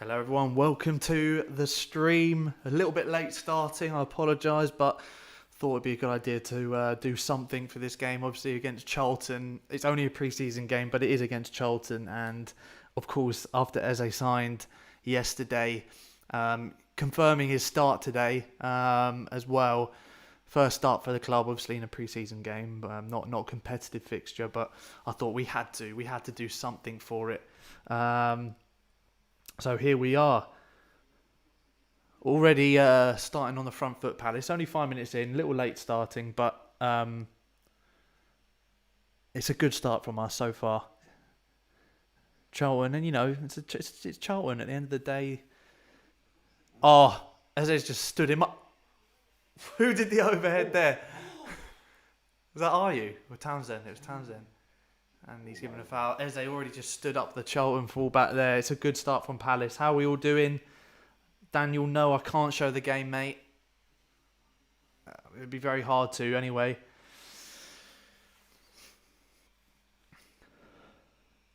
Hello everyone, welcome to the stream. A little bit late starting, I apologise, but thought it'd be a good idea to do something for this game. Obviously against Charlton, it's only a pre-season game, but it is against Charlton, and of course after Eze signed yesterday, confirming his start today as well. First start for the club, obviously in a pre-season game, not a competitive fixture, but I thought we had to do something for it. So here we are, already starting on the front foot, Palace. Only 5 minutes in, a little late starting, but it's a good start from us so far. Charlton, and you know, it's Charlton at the end of the day. Oh, Eze's just stood him up. Who did the overhead there? Was that Ayew or Townsend? It was Townsend. And he's given a foul. Eze already just stood up the Charlton fullback there. It's a good start from Palace. How are we all doing? Daniel, no, I can't show the game, mate. It would be very hard to, anyway.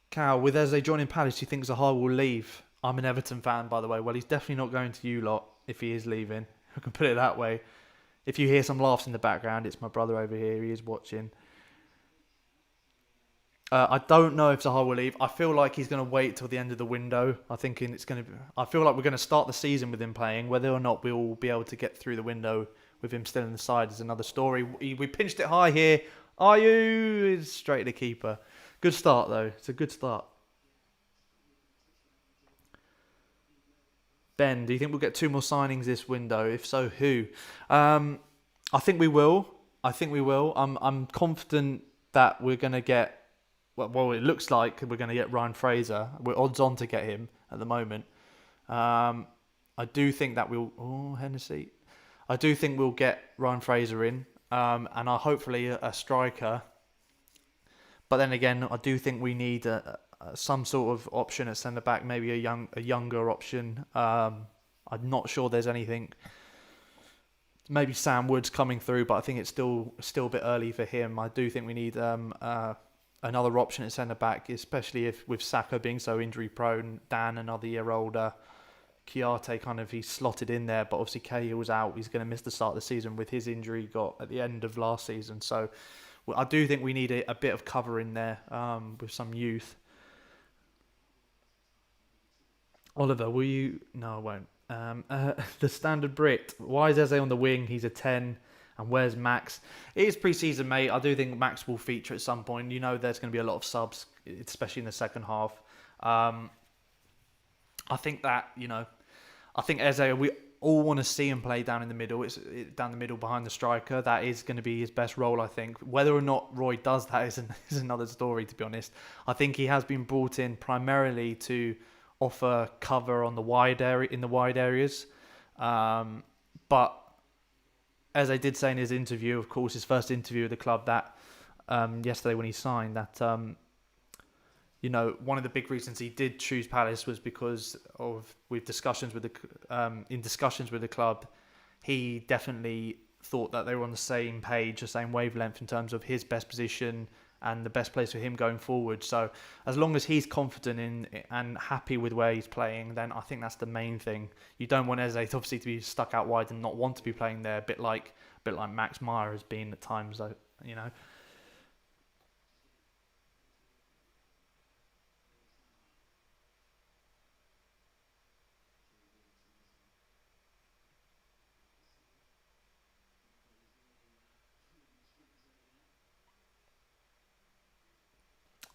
Cal, with Eze joining Palace, do you think Zaha will leave? I'm an Everton fan, by the way. Well, he's definitely not going to you lot if he is leaving. I can put it that way. If you hear some laughs in the background, it's my brother over here. He is watching. I don't know if Zaha will leave. I feel like he's going to wait till the end of the window. I feel like we're going to start the season with him playing. Whether or not we'll be able to get through the window with him still in the side is another story. We pinched it high here. Ayew is straight to the keeper. Good start though. It's a good start. Ben, do you think we'll get 2 more signings this window? If so, who? I think we will. I'm confident that we're going to get. Well, it looks like we're going to get Ryan Fraser. We're odds on to get him at the moment. I do think that we'll... Oh, Hennessy. I do think we'll get Ryan Fraser in. And hopefully a striker. But then again, I do think we need some sort of option at centre-back. Maybe a younger option. I'm not sure there's anything... Maybe Sam Wood's coming through, but I think it's still a bit early for him. I do think we need... another option at centre-back, especially if with Saka being so injury-prone, Dan another year older, Kiarte he's slotted in there, but obviously Cahill's out. He's going to miss the start of the season with his injury he got at the end of last season. So I do think we need a bit of cover in there with some youth. Oliver, will you... No, I won't. The standard Brit. Why is Eze on the wing? He's a 10. And where's Max? It is pre-season, mate. I do think Max will feature at some point. You know there's going to be a lot of subs, especially in the second half. I think that, I think Eze, we all want to see him play down in the middle. It's down the middle behind the striker. That is going to be his best role, I think. Whether or not Roy does that is another story, to be honest. I think he has been brought in primarily to offer cover on the wide areas. But as I did say in his interview, of course, his first interview with the club that yesterday when he signed, that one of the big reasons he did choose Palace was because of in discussions with the club, he definitely thought that they were on the same page, the same wavelength in terms of his best position and the best place for him going forward. So as long as he's confident in and happy with where he's playing, then I think that's the main thing. You don't want Eze obviously to be stuck out wide and not want to be playing there, a bit like Max Meyer has been at times,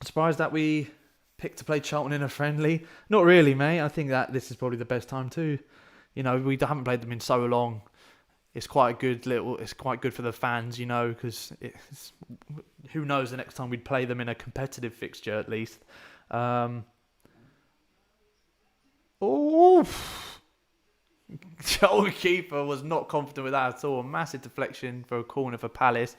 Surprised that we picked to play Charlton in a friendly. Not really, mate. I think that this is probably the best time too. We haven't played them in so long. It's quite good for the fans, because who knows the next time we'd play them in a competitive fixture at least. Charlton keeper was not confident with that at all. Massive deflection for a corner for Palace.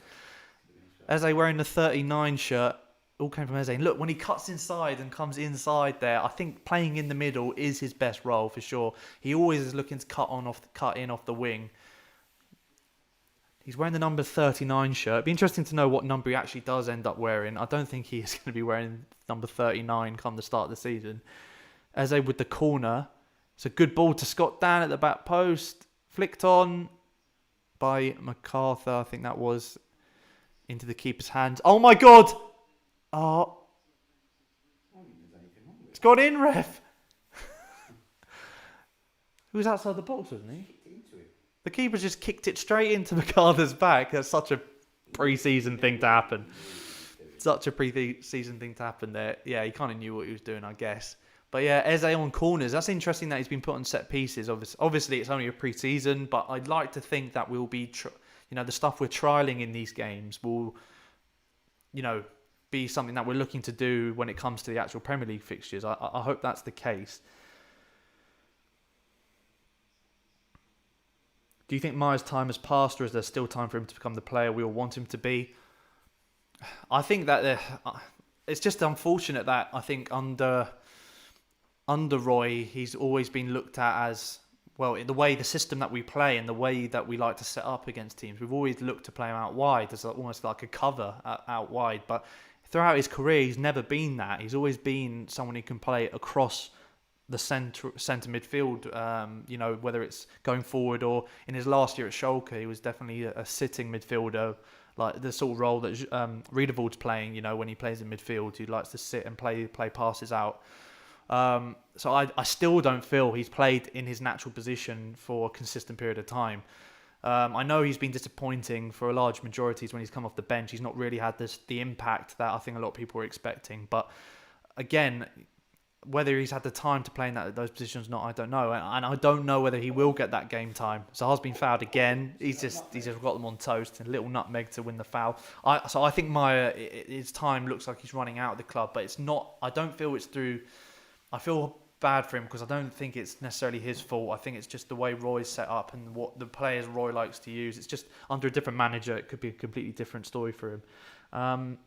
Eze wearing the 39 shirt. All came from Eze. And look, when he cuts inside and comes inside there, I think playing in the middle is his best role for sure. He always is looking to cut in off the wing. He's wearing the number 39 shirt. It'd be interesting to know what number he actually does end up wearing. I don't think he is going to be wearing number 39 come the start of the season. Eze with the corner. It's a good ball to Scott Dan at the back post. Flicked on by MacArthur. I think that was into the keeper's hands. Oh my God! Oh. It's gone in, ref. He was outside the box, wasn't he? The keeper just kicked it straight into MacArthur's back. That's such a pre-season thing to happen. Such a pre-season thing to happen there. Yeah, he kind of knew what he was doing, I guess. But yeah, Eze on corners. That's interesting that he's been put on set pieces. Obviously, it's only a pre-season, but I'd like to think that we'll be, the stuff we're trialing in these games will, be something that we're looking to do when it comes to the actual Premier League fixtures. I hope that's the case. Do you think Maya's time has passed, or is there still time for him to become the player we all want him to be? I think that it's just unfortunate that I think under Roy, he's always been looked at as, well, the way the system that we play and the way that we like to set up against teams, we've always looked to play him out wide. There's almost like a cover out wide. But throughout his career, he's never been that. He's always been someone who can play across the centre midfield, whether it's going forward or in his last year at Schalke, he was definitely a sitting midfielder, like the sort of role that Riedewald's playing, when he plays in midfield. He likes to sit and play passes out. So I still don't feel he's played in his natural position for a consistent period of time. I know he's been disappointing for a large majority when he's come off the bench. He's not really had the impact that I think a lot of people were expecting. But again, whether he's had the time to play in those positions or not, I don't know. And I don't know whether he will get that game time. Zaha's been fouled again. He's just got them on toast. A little nutmeg to win the foul. So I think his time looks like he's running out of the club. But it's not. I don't feel it's through. I feel bad for him because I don't think it's necessarily his fault. I think it's just the way Roy's set up and what the players Roy likes to use. It's just under a different manager, it could be a completely different story for him.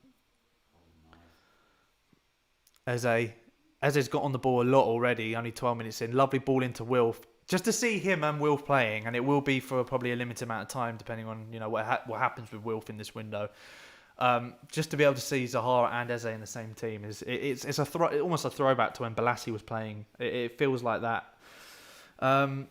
Eze's got on the ball a lot already, only 12 minutes in. Lovely ball into Wilf. Just to see him and Wilf playing, and it will be for probably a limited amount of time, depending on what happens with Wilf in this window. Just to be able to see Zaha and Eze in the same team it's almost a throwback to when Balassi was playing. It feels like that. Do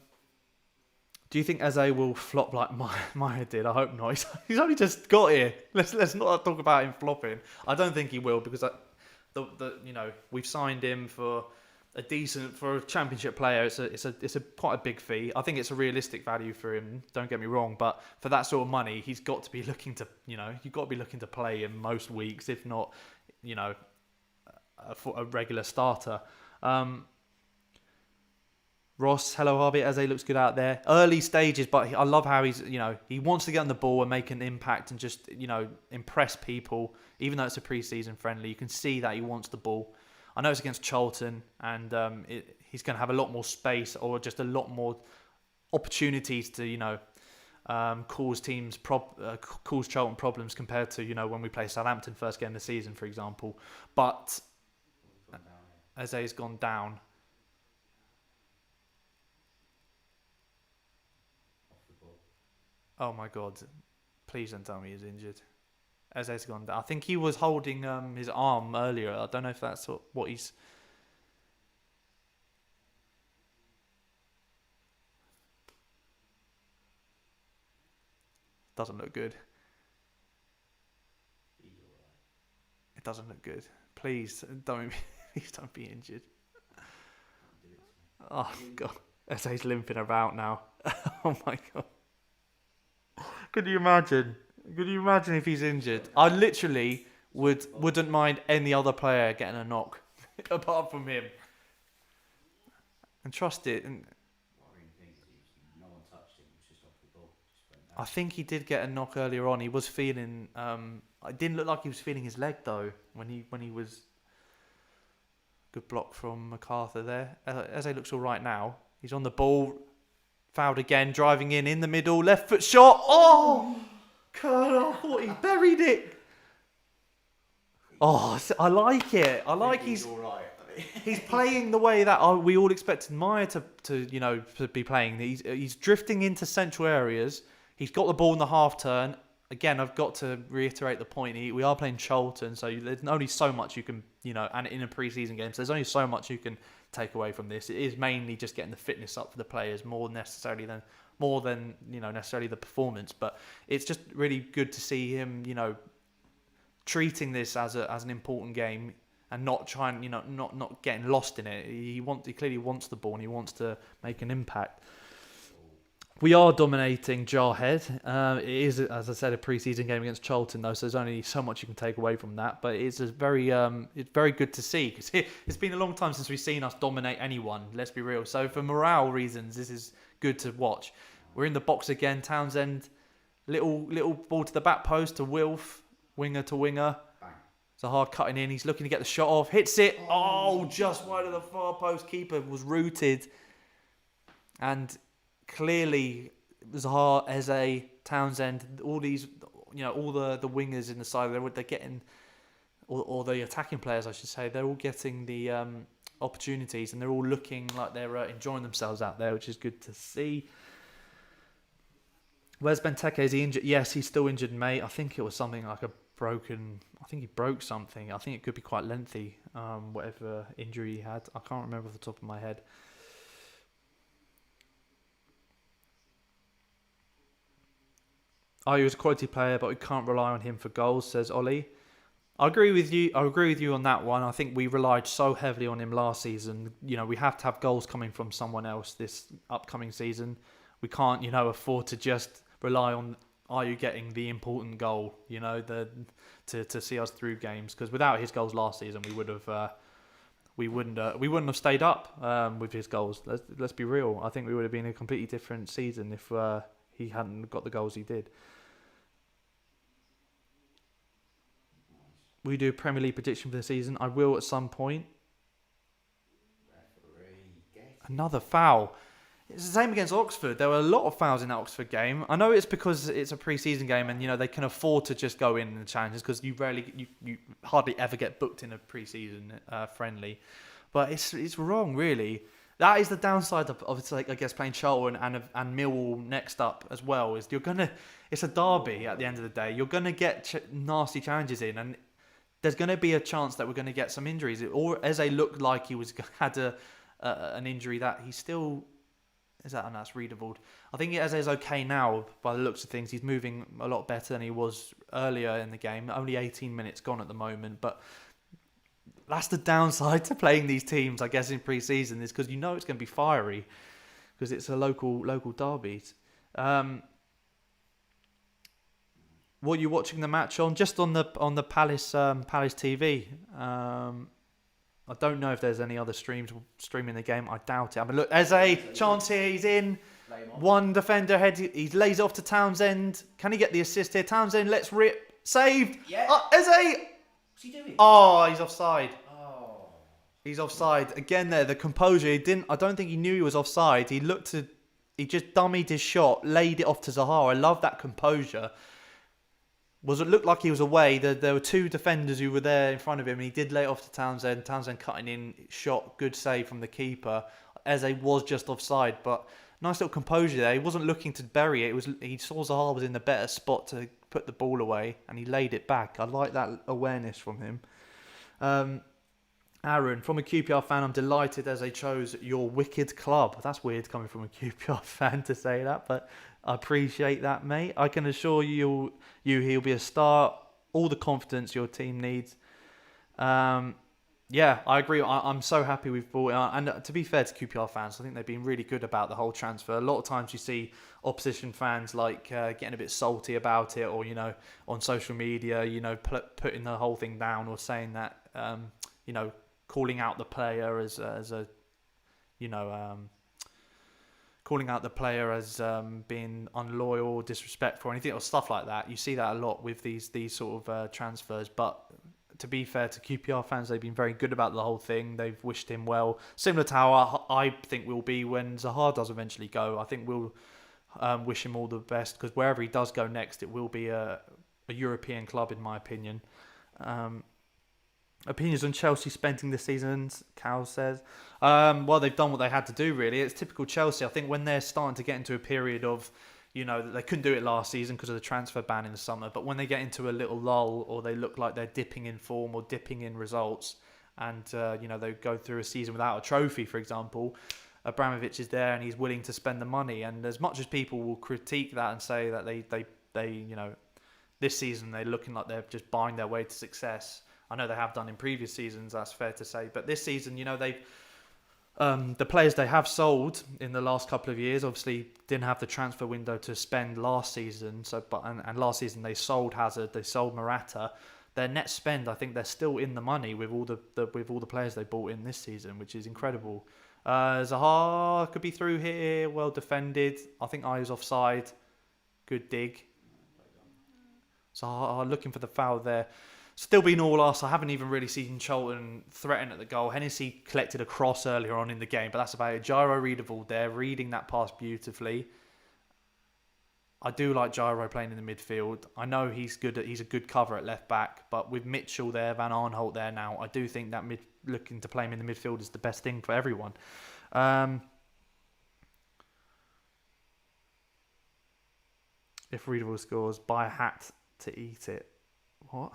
you think Eze will flop like Maya did? I hope not. He's only just got here. Let's not talk about him flopping. I don't think he will because we've signed him for a championship player. It's a quite a big fee. I think it's a realistic value for him. Don't get me wrong, but for that sort of money, he's got to be looking to you've got to be looking to play in most weeks, if not a regular starter. Ross, hello Harvey. Eze looks good out there. Early stages, but I love how he's he wants to get on the ball and make an impact and just impress people. Even though it's a pre-season friendly, you can see that he wants the ball. I know it's against Charlton, and he's going to have a lot more space or just a lot more opportunities to, cause Charlton problems compared to, when we play Southampton first game of the season, for example. But Eze's gone down. Oh my God! Please don't tell me he's injured. Eze's gone down. I think he was holding his arm earlier. I don't know if that's what he's... Doesn't look good. It doesn't look good. Please don't be injured. Oh God. Eze's limping about now. Oh my God. Could you imagine? Could you imagine if he's injured? I literally wouldn't mind any other player getting a knock apart from him. And trust it. And I think he did get a knock earlier on. He was feeling. It didn't look like he was feeling his leg though when he was. Good block from MacArthur there. Eze looks all right now. He's on the ball. Fouled again. Driving in the middle. Left foot shot. Oh! God, I thought he buried it. Oh, I like it. I like he's playing the way that we all expected Maya to be playing. He's drifting into central areas. He's got the ball in the half turn. again, I've got to reiterate the point. We are playing Charlton, so there's only so much you can, and in a pre-season game, so there's only so much you can take away from this. It is mainly just getting the fitness up for the players more than necessarily the performance. But it's just really good to see him, treating this as an important game and not trying, not getting lost in it. He clearly wants the ball and he wants to make an impact. We are dominating Jarhead. It is, as I said, a pre-season game against Charlton, though, so there's only so much you can take away from that. But it's very good to see, because it's been a long time since we've seen us dominate anyone. Let's be real. So for morale reasons, this is good to watch. We're in the box again. Townsend, little ball to the back post to Wilf, winger to winger. Bang. Zaha cutting in. He's looking to get the shot off. Hits it. Oh, just wide of the far post. Keeper was rooted, and clearly, Zaha, Eze, Townsend, all these, all the wingers in the side, they're getting, or the attacking players, I should say, they're all getting the opportunities, and they're all looking like they're enjoying themselves out there, which is good to see. Where's Benteke? Is he injured? Yes, he's still injured, mate. I think it was something like I think he broke something. I think it could be quite lengthy, whatever injury he had. I can't remember off the top of my head. Ayew is a quality player, but we can't rely on him for goals, says Ollie. I agree with you on that one. I think we relied so heavily on him last season. We have to have goals coming from someone else this upcoming season. We can't, afford to just rely on Ayew getting the important goal, to see us through games. Because without his goals last season, we wouldn't have stayed up with his goals. Let's be real. I think we would have been a completely different season if he hadn't got the goals he did. We do a Premier League prediction for the season. I will at some point. Another foul. It's the same against Oxford. There were a lot of fouls in that Oxford game. I know it's because it's a pre-season game and they can afford to just go in the challenges, because you hardly ever get booked in a pre-season friendly. But it's wrong, really. That is the downside of I guess, playing Charlton and Millwall next up as well. It's a derby at the end of the day. You're gonna get nasty challenges in, and there's gonna be a chance that we're gonna get some injuries. Or Eze looked like he had an injury that he still is that, and that's readable. I think Eze is okay now by the looks of things. He's moving a lot better than he was earlier in the game. Only 18 minutes gone at the moment, but that's the downside to playing these teams, I guess, in pre-season, is because it's going to be fiery because it's a local derby. What are you watching the match on? Just on the Palace TV. I don't know if there's any other streams streaming the game. I doubt it. I mean, look, Eze, chance here. He's in. One defender ahead. He lays it off to Townsend. Can he get the assist here? Townsend, let's rip. Saved. Yeah. Eze. What's he doing? Oh, he's offside. Oh. He's offside. Again there, the composure. I don't think he knew he was offside. He just dummied his shot, laid it off to Zaha. I love that composure. It looked like he was away. There were two defenders who were there in front of him, and he did lay it off to Townsend. Townsend cutting in, shot, good save from the keeper. Eze was just offside, but nice little composure there. He wasn't looking to bury it. He saw Zaha was in the better spot to put the ball away, and he laid it back. I like that awareness from him. Aaron, from a QPR fan, I'm delighted as they chose your wicked club. That's weird coming from a QPR fan to say that, but I appreciate that, mate. I can assure you he'll be a star. All the confidence your team needs. Yeah, I agree. I'm so happy we've brought it on. And to be fair to QPR fans, I think they've been really good about the whole transfer. A lot of times you see opposition fans getting a bit salty about it, or on social media, putting the whole thing down, or saying that calling out the player as being unloyal or disrespectful or anything, or stuff like that. You see that a lot with these sort of transfers. But to be fair to QPR fans, they've been very good about the whole thing. They've wished him well, similar to how I think we'll be when Zaha does eventually go. I think we'll wish him all the best, because wherever he does go next, it will be a European club, in my opinion. Opinions on Chelsea spending this season, Cal says. Well, they've done what they had to do, really. It's typical Chelsea. I think when they're starting to get into a period of, they couldn't do it last season because of the transfer ban in the summer. But when they get into a little lull, or they look like they're dipping in form or dipping in results, and they go through a season without a trophy, for example, Abramovich is there and he's willing to spend the money. And as much as people will critique that and say that they this season they're looking like they're just buying their way to success. I know they have done in previous seasons, that's fair to say. But this season, they've the players they have sold in the last couple of years obviously didn't have the transfer window to spend last season. And last season they sold Hazard, they sold Morata. Their net spend, I think they're still in the money with all the players they bought in this season, which is incredible. Zaha could be through here, well defended. I think Ayew's offside. Good dig. Zaha looking for the foul there. Still been all us. I haven't even really seen Charlton threaten at the goal. Hennessy collected a cross earlier on in the game, but that's about it. Gyro readable there, reading that pass beautifully. I do like Gyro playing in the midfield. I know he's a good cover at left back, but with Mitchell there, Van Aanholt there now, I do think that looking to play him in the midfield is the best thing for everyone. If readable scores, buy a hat to eat it. What?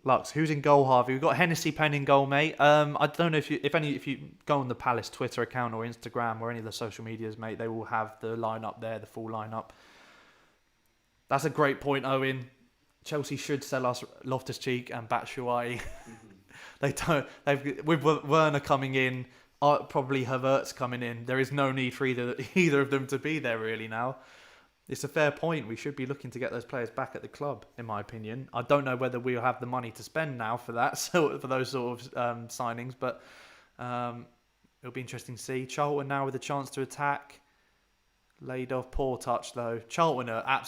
Lux, who's in goal, Harvey? We've got Hennessy Penn in goal, mate. I don't know if you go on the Palace Twitter account or Instagram or any of the social medias, mate, they will have the lineup there, the full lineup. That's a great point, Owen. Chelsea should sell us Loftus-Cheek and Batshuayi. They don't. With Werner coming in, probably Havertz coming in. There is no need for either of them to be there really now. It's a fair point. We should be looking to get those players back at the club, in my opinion. I don't know whether we'll have the money to spend now for that, so for those sort of signings, but it'll be interesting to see. Charlton now with a chance to attack. Laid off, poor touch though. Charlton are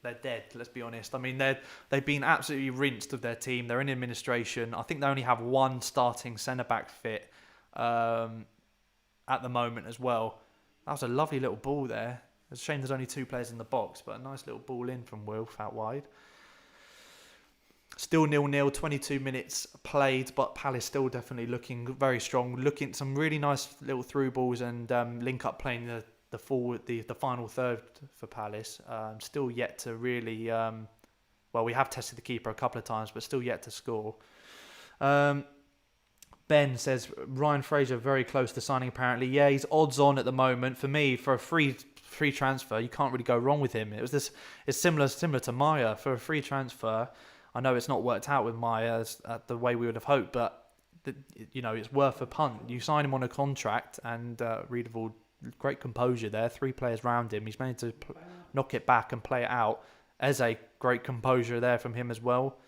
they're dead, let's be honest. I mean, they've been absolutely rinsed of their team. They're in administration. I think they only have one starting centre-back fit at the moment as well. That was a lovely little ball there. It's a shame there's only two players in the box, but a nice little ball in from Wilf out wide. Still 0-0, 22 minutes played, but Palace still definitely looking very strong. Looking at some really nice little through balls and link up playing the final third for Palace. Still yet to really... we have tested the keeper a couple of times, but still yet to score. Ben says, Ryan Fraser very close to signing apparently. Yeah, he's odds on at the moment. For me, for a free transfer, you can't really go wrong with him. It's similar to Maya. For a free transfer, I know it's not worked out with Maya the way we would have hoped, but it's worth a punt. You sign him on a contract, and Readable, great composure there. 3 players round him. He's managed to knock it back and play it out. Eze, great composure there from him as well.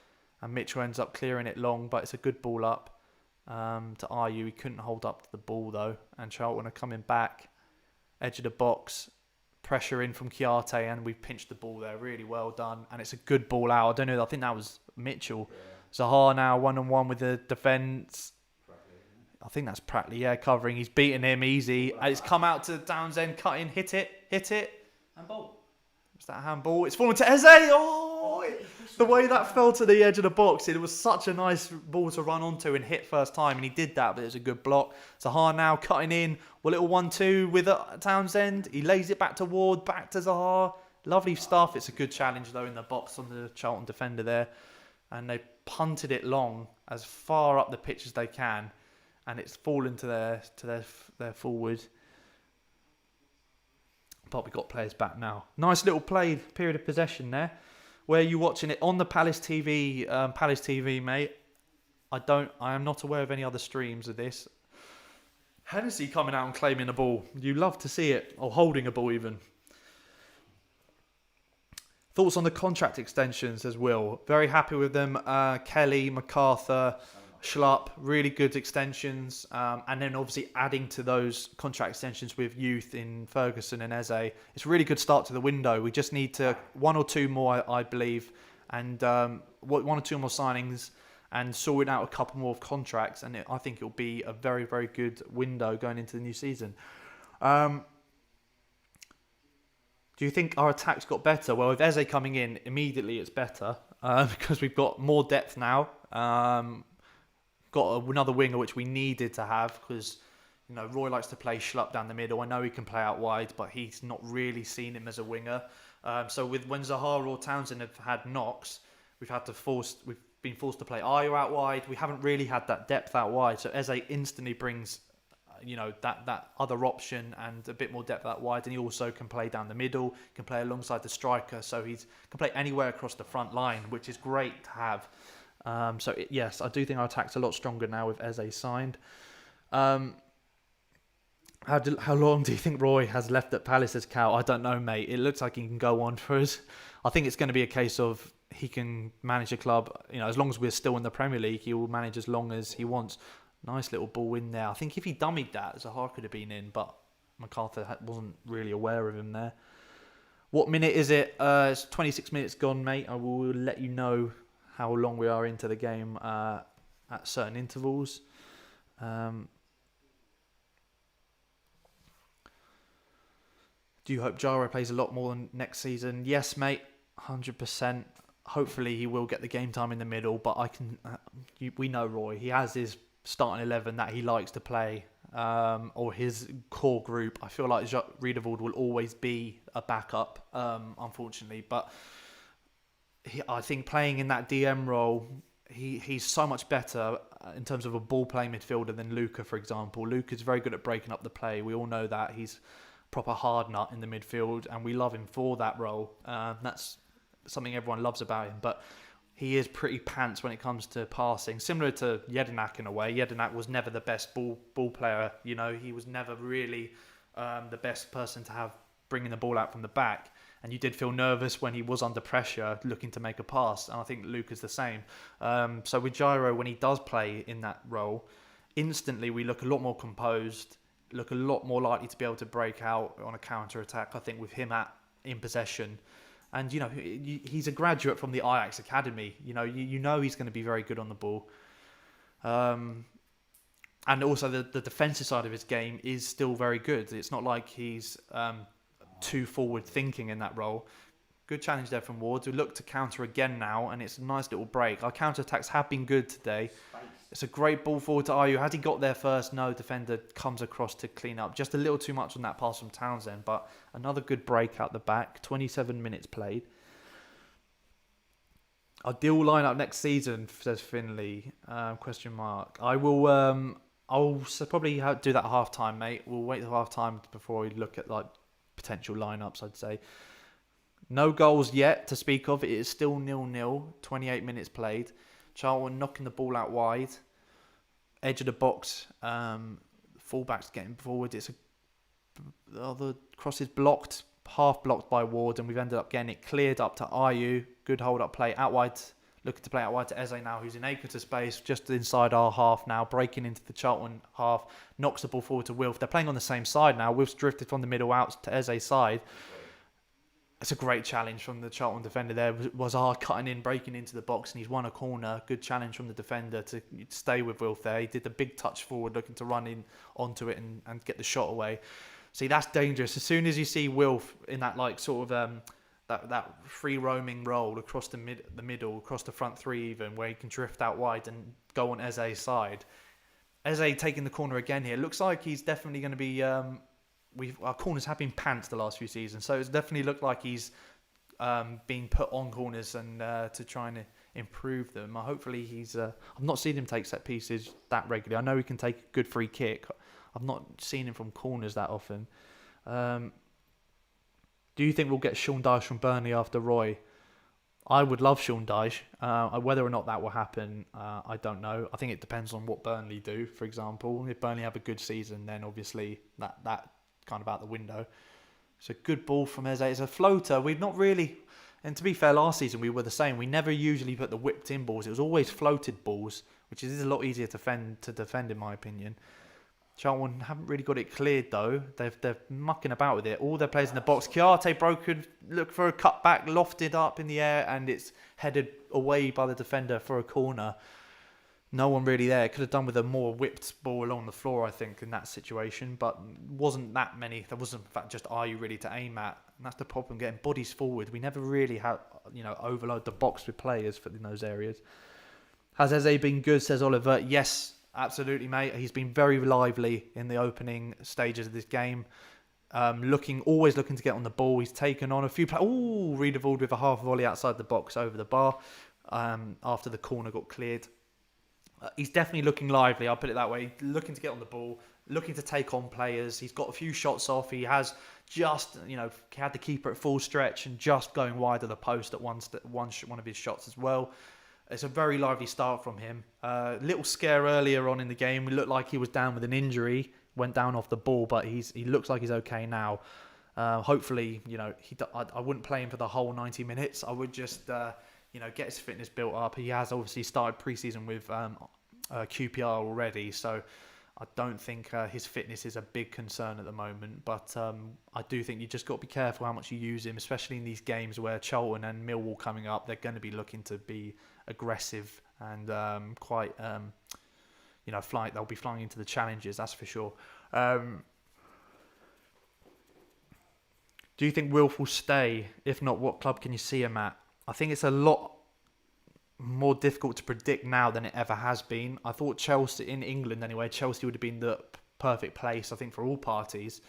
And Mitchell ends up clearing it long, but it's a good ball up to Ayew. He couldn't hold up to the ball though, and Charlton are coming back, edge of the box. Pressure in from Chiarte, and we've pinched the ball there. Really well done. And it's a good ball out. I don't know. I think that was Mitchell. Yeah. Zaha now 1-on-1 with the defence. I think that's Pratley, covering. He's beaten him easy. And it's come out to Townsend, cut in, hit it. Handball. Was that a handball? It's fallen to Eze. Oh! The way that fell to the edge of the box, it was such a nice ball to run onto and hit first time, and he did that, but it was a good block. Zaha now cutting in. A little 1-2 with Townsend. He lays it back to Ward, back to Zaha. Lovely stuff. It's a good challenge, though, in the box on the Charlton defender there. And they punted it long, as far up the pitch as they can. And it's fallen to their forward. But we got players back now. Nice little period of possession there. Where are you watching it? On the Palace TV, mate. I am not aware of any other streams of this. Hennessy coming out and claiming a ball. You love to see it. Or holding a ball even. Thoughts on the contract extensions as well. Very happy with them. Kelly, MacArthur, Schlupp. Really good extensions. And then obviously adding to those contract extensions with youth in Ferguson and Eze. It's a really good start to the window. We just need one or two more, I believe. And 1 or 2 more signings. And sorting out a couple more of contracts, and I think it'll be a very, very good window going into the new season. Do you think our attack's got better? Well, with Eze coming in, immediately it's better because we've got more depth now. Got another winger which we needed to have because Roy likes to play Schlupp down the middle. I know he can play out wide, but he's not really seen him as a winger. So when Zaha or Townsend have had knocks, we've been forced to play Ayew out wide. We haven't really had that depth out wide. So Eze instantly brings, that other option and a bit more depth out wide. And he also can play down the middle, can play alongside the striker. So he can play anywhere across the front line, which is great to have. Yes, I do think our attack's a lot stronger now with Eze signed. How long do you think Roy has left at Palace as Cal? I don't know, mate. It looks like he can go on for us. I think it's going to be a case of he can manage a club. As long as we're still in the Premier League, he will manage as long as he wants. Nice little ball in there. I think if he dummied that, Zaha could have been in, but MacArthur wasn't really aware of him there. What minute is it? It's 26 minutes gone, mate. I will let you know how long we are into the game at certain intervals. Do you hope Gyro plays a lot more than next season? Yes, mate, 100%. Hopefully he will get the game time in the middle, but we know Roy. He has his starting 11 that he likes to play, or his core group. I feel like Riedewald will always be a backup, unfortunately. But I think playing in that DM role, he's so much better in terms of a ball-playing midfielder than Luca, for example. Luca's very good at breaking up the play. We all know that. He's proper hard nut in the midfield, and we love him for that role. That's something everyone loves about him, but he is pretty pants when it comes to passing, similar to Jedinak in a way. Jedinak was never the best ball player. He was never really the best person to have bringing the ball out from the back, and you did feel nervous when he was under pressure looking to make a pass, and I think Luke is the same. So with Gyro, when he does play in that role, instantly we look a lot more composed, look a lot more likely to be able to break out on a counter-attack, I think, with him in possession. And, he's a graduate from the Ajax Academy. You know he's going to be very good on the ball. And also the defensive side of his game is still very good. It's not like he's too forward-thinking in that role. Good challenge there from Ward. We look to counter again now, and it's a nice little break. Our counter-attacks have been good today. It's a great ball forward to Ayew. Had he got there first? No, defender comes across to clean up. Just a little too much on that pass from Townsend, but another good break out the back. 27 minutes played. Ideal lineup next season, says Finley. Question mark. I'll probably do that at half time, mate. We'll wait till half time before we look at potential lineups, I'd say. No goals yet to speak of. It is still 0-0. 28 minutes played. Charlton knocking the ball out wide, edge of the box, fullbacks getting forward. The cross is blocked, half blocked by Ward, and we've ended up getting it cleared up to Ayew. Good hold up play out wide, looking to play out wide to Eze now, who's in acre to space, just inside our half now, breaking into the Charlton half, knocks the ball forward to Wilf. They're playing on the same side now. Wilf's drifted from the middle out to Eze's side. It's a great challenge from the Charlton defender there. Zaha cutting in, breaking into the box, and he's won a corner. Good challenge from the defender to stay with Wilf there. He did the big touch forward, looking to run in onto it and get the shot away. See, that's dangerous. As soon as you see Wilf in that that free roaming role across the middle, across the front three even, where he can drift out wide and go on Eze's side. Eze taking the corner again here. Looks like he's definitely going to be... our corners have been pants the last few seasons, so it's definitely looked like he's been put on corners and to try and improve them. Hopefully he's... I've not seen him take set pieces that regularly. I know he can take a good free kick. I've not seen him from corners that often. Do you think we'll get Sean Dyche from Burnley after Roy? I would love Sean Dyche. Whether or not that will happen, I don't know. I think it depends on what Burnley do, for example. If Burnley have a good season, then obviously that kind of out the window. It's a good ball from Eze. It's a floater. We've not really... And to be fair, last season we were the same. We never usually put the whipped in balls. It was always floated balls, which is a lot easier to defend in my opinion. Charlton haven't really got it cleared though. They're mucking about with it. All their players in the box. Chiarte broken, look for a cutback, lofted up in the air, and it's headed away by the defender for a corner. No one really there. Could have done with a more whipped ball along the floor, I think, in that situation. But wasn't that many. There wasn't, in fact, just Ayew really to aim at. And that's the problem, getting bodies forward. We never really have, overload the box with players in those areas. Has Eze been good, says Oliver? Yes, Absolutely, mate. He's been very lively in the opening stages of this game. Always looking to get on the ball. He's taken on a few plays. Oh, Riedewald with a half volley outside the box over the bar after the corner got cleared. He's definitely looking lively, I'll put it that way. Looking to get on the ball, looking to take on players. He's got a few shots off. He has just, had the keeper at full stretch and just going wide of the post at one of his shots as well. It's a very lively start from him. Little scare earlier on in the game. It looked like he was down with an injury. Went down off the ball, but he looks like he's okay now. Hopefully, I wouldn't play him for the whole 90 minutes. I would just, get his fitness built up. He has obviously started pre-season with QPR already, so I don't think his fitness is a big concern at the moment. But I do think you just got to be careful how much you use him, especially in these games where Charlton and Millwall coming up. They're going to be looking to be aggressive and quite... they'll be flying into the challenges, that's for sure. Do you think Wilf will stay? If not, what club can you see him at? I think it's a lot more difficult to predict now than it ever has been. I thought Chelsea, in England anyway, Chelsea would have been the perfect place, I think, for all parties,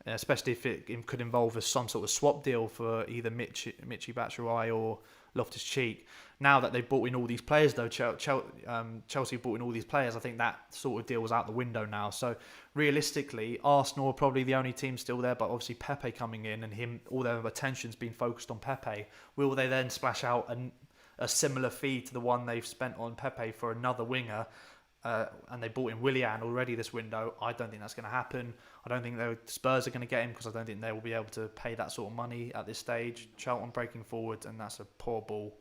especially if it could involve some sort of swap deal for either Michy Batshuayi or Loftus-Cheek. Now that they've brought in all these players, though, Chelsea brought in all these players, I think that sort of deal was out the window now. So realistically, Arsenal are probably the only team still there, but obviously Pepe coming in and all their attention's been focused on Pepe. Will they then splash out a similar fee to the one they've spent on Pepe for another winger? And they bought in Willian already this window. I don't think that's going to happen. I don't think Spurs are going to get him because I don't think they will be able to pay that sort of money at this stage. Charlton breaking forward, and that's a poor ball.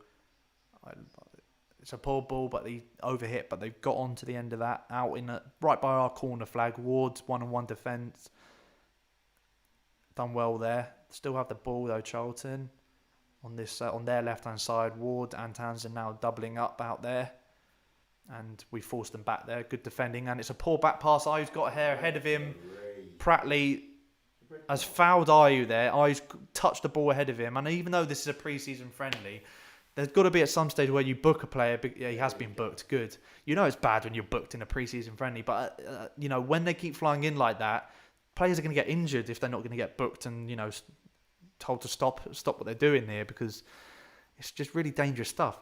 It's a poor ball, but they overhit, but they've got on to the end of that. Right by our corner flag. Ward's 1-on-1 defence. Done well there. Still have the ball though, Charlton. On their left-hand side, Ward and Townsend now doubling up out there. And we forced them back there. Good defending. And it's a poor back pass. Ayew's got a hair ahead of him. Pratley has fouled Ayew there. Ayew's touched the ball ahead of him. And even though this is a pre-season friendly, there's got to be at some stage where you book a player. Yeah, he has been booked. Good. It's bad when you're booked in a pre-season friendly. But, when they keep flying in like that, players are going to get injured if they're not going to get booked and, told to stop what they're doing there, because it's just really dangerous stuff.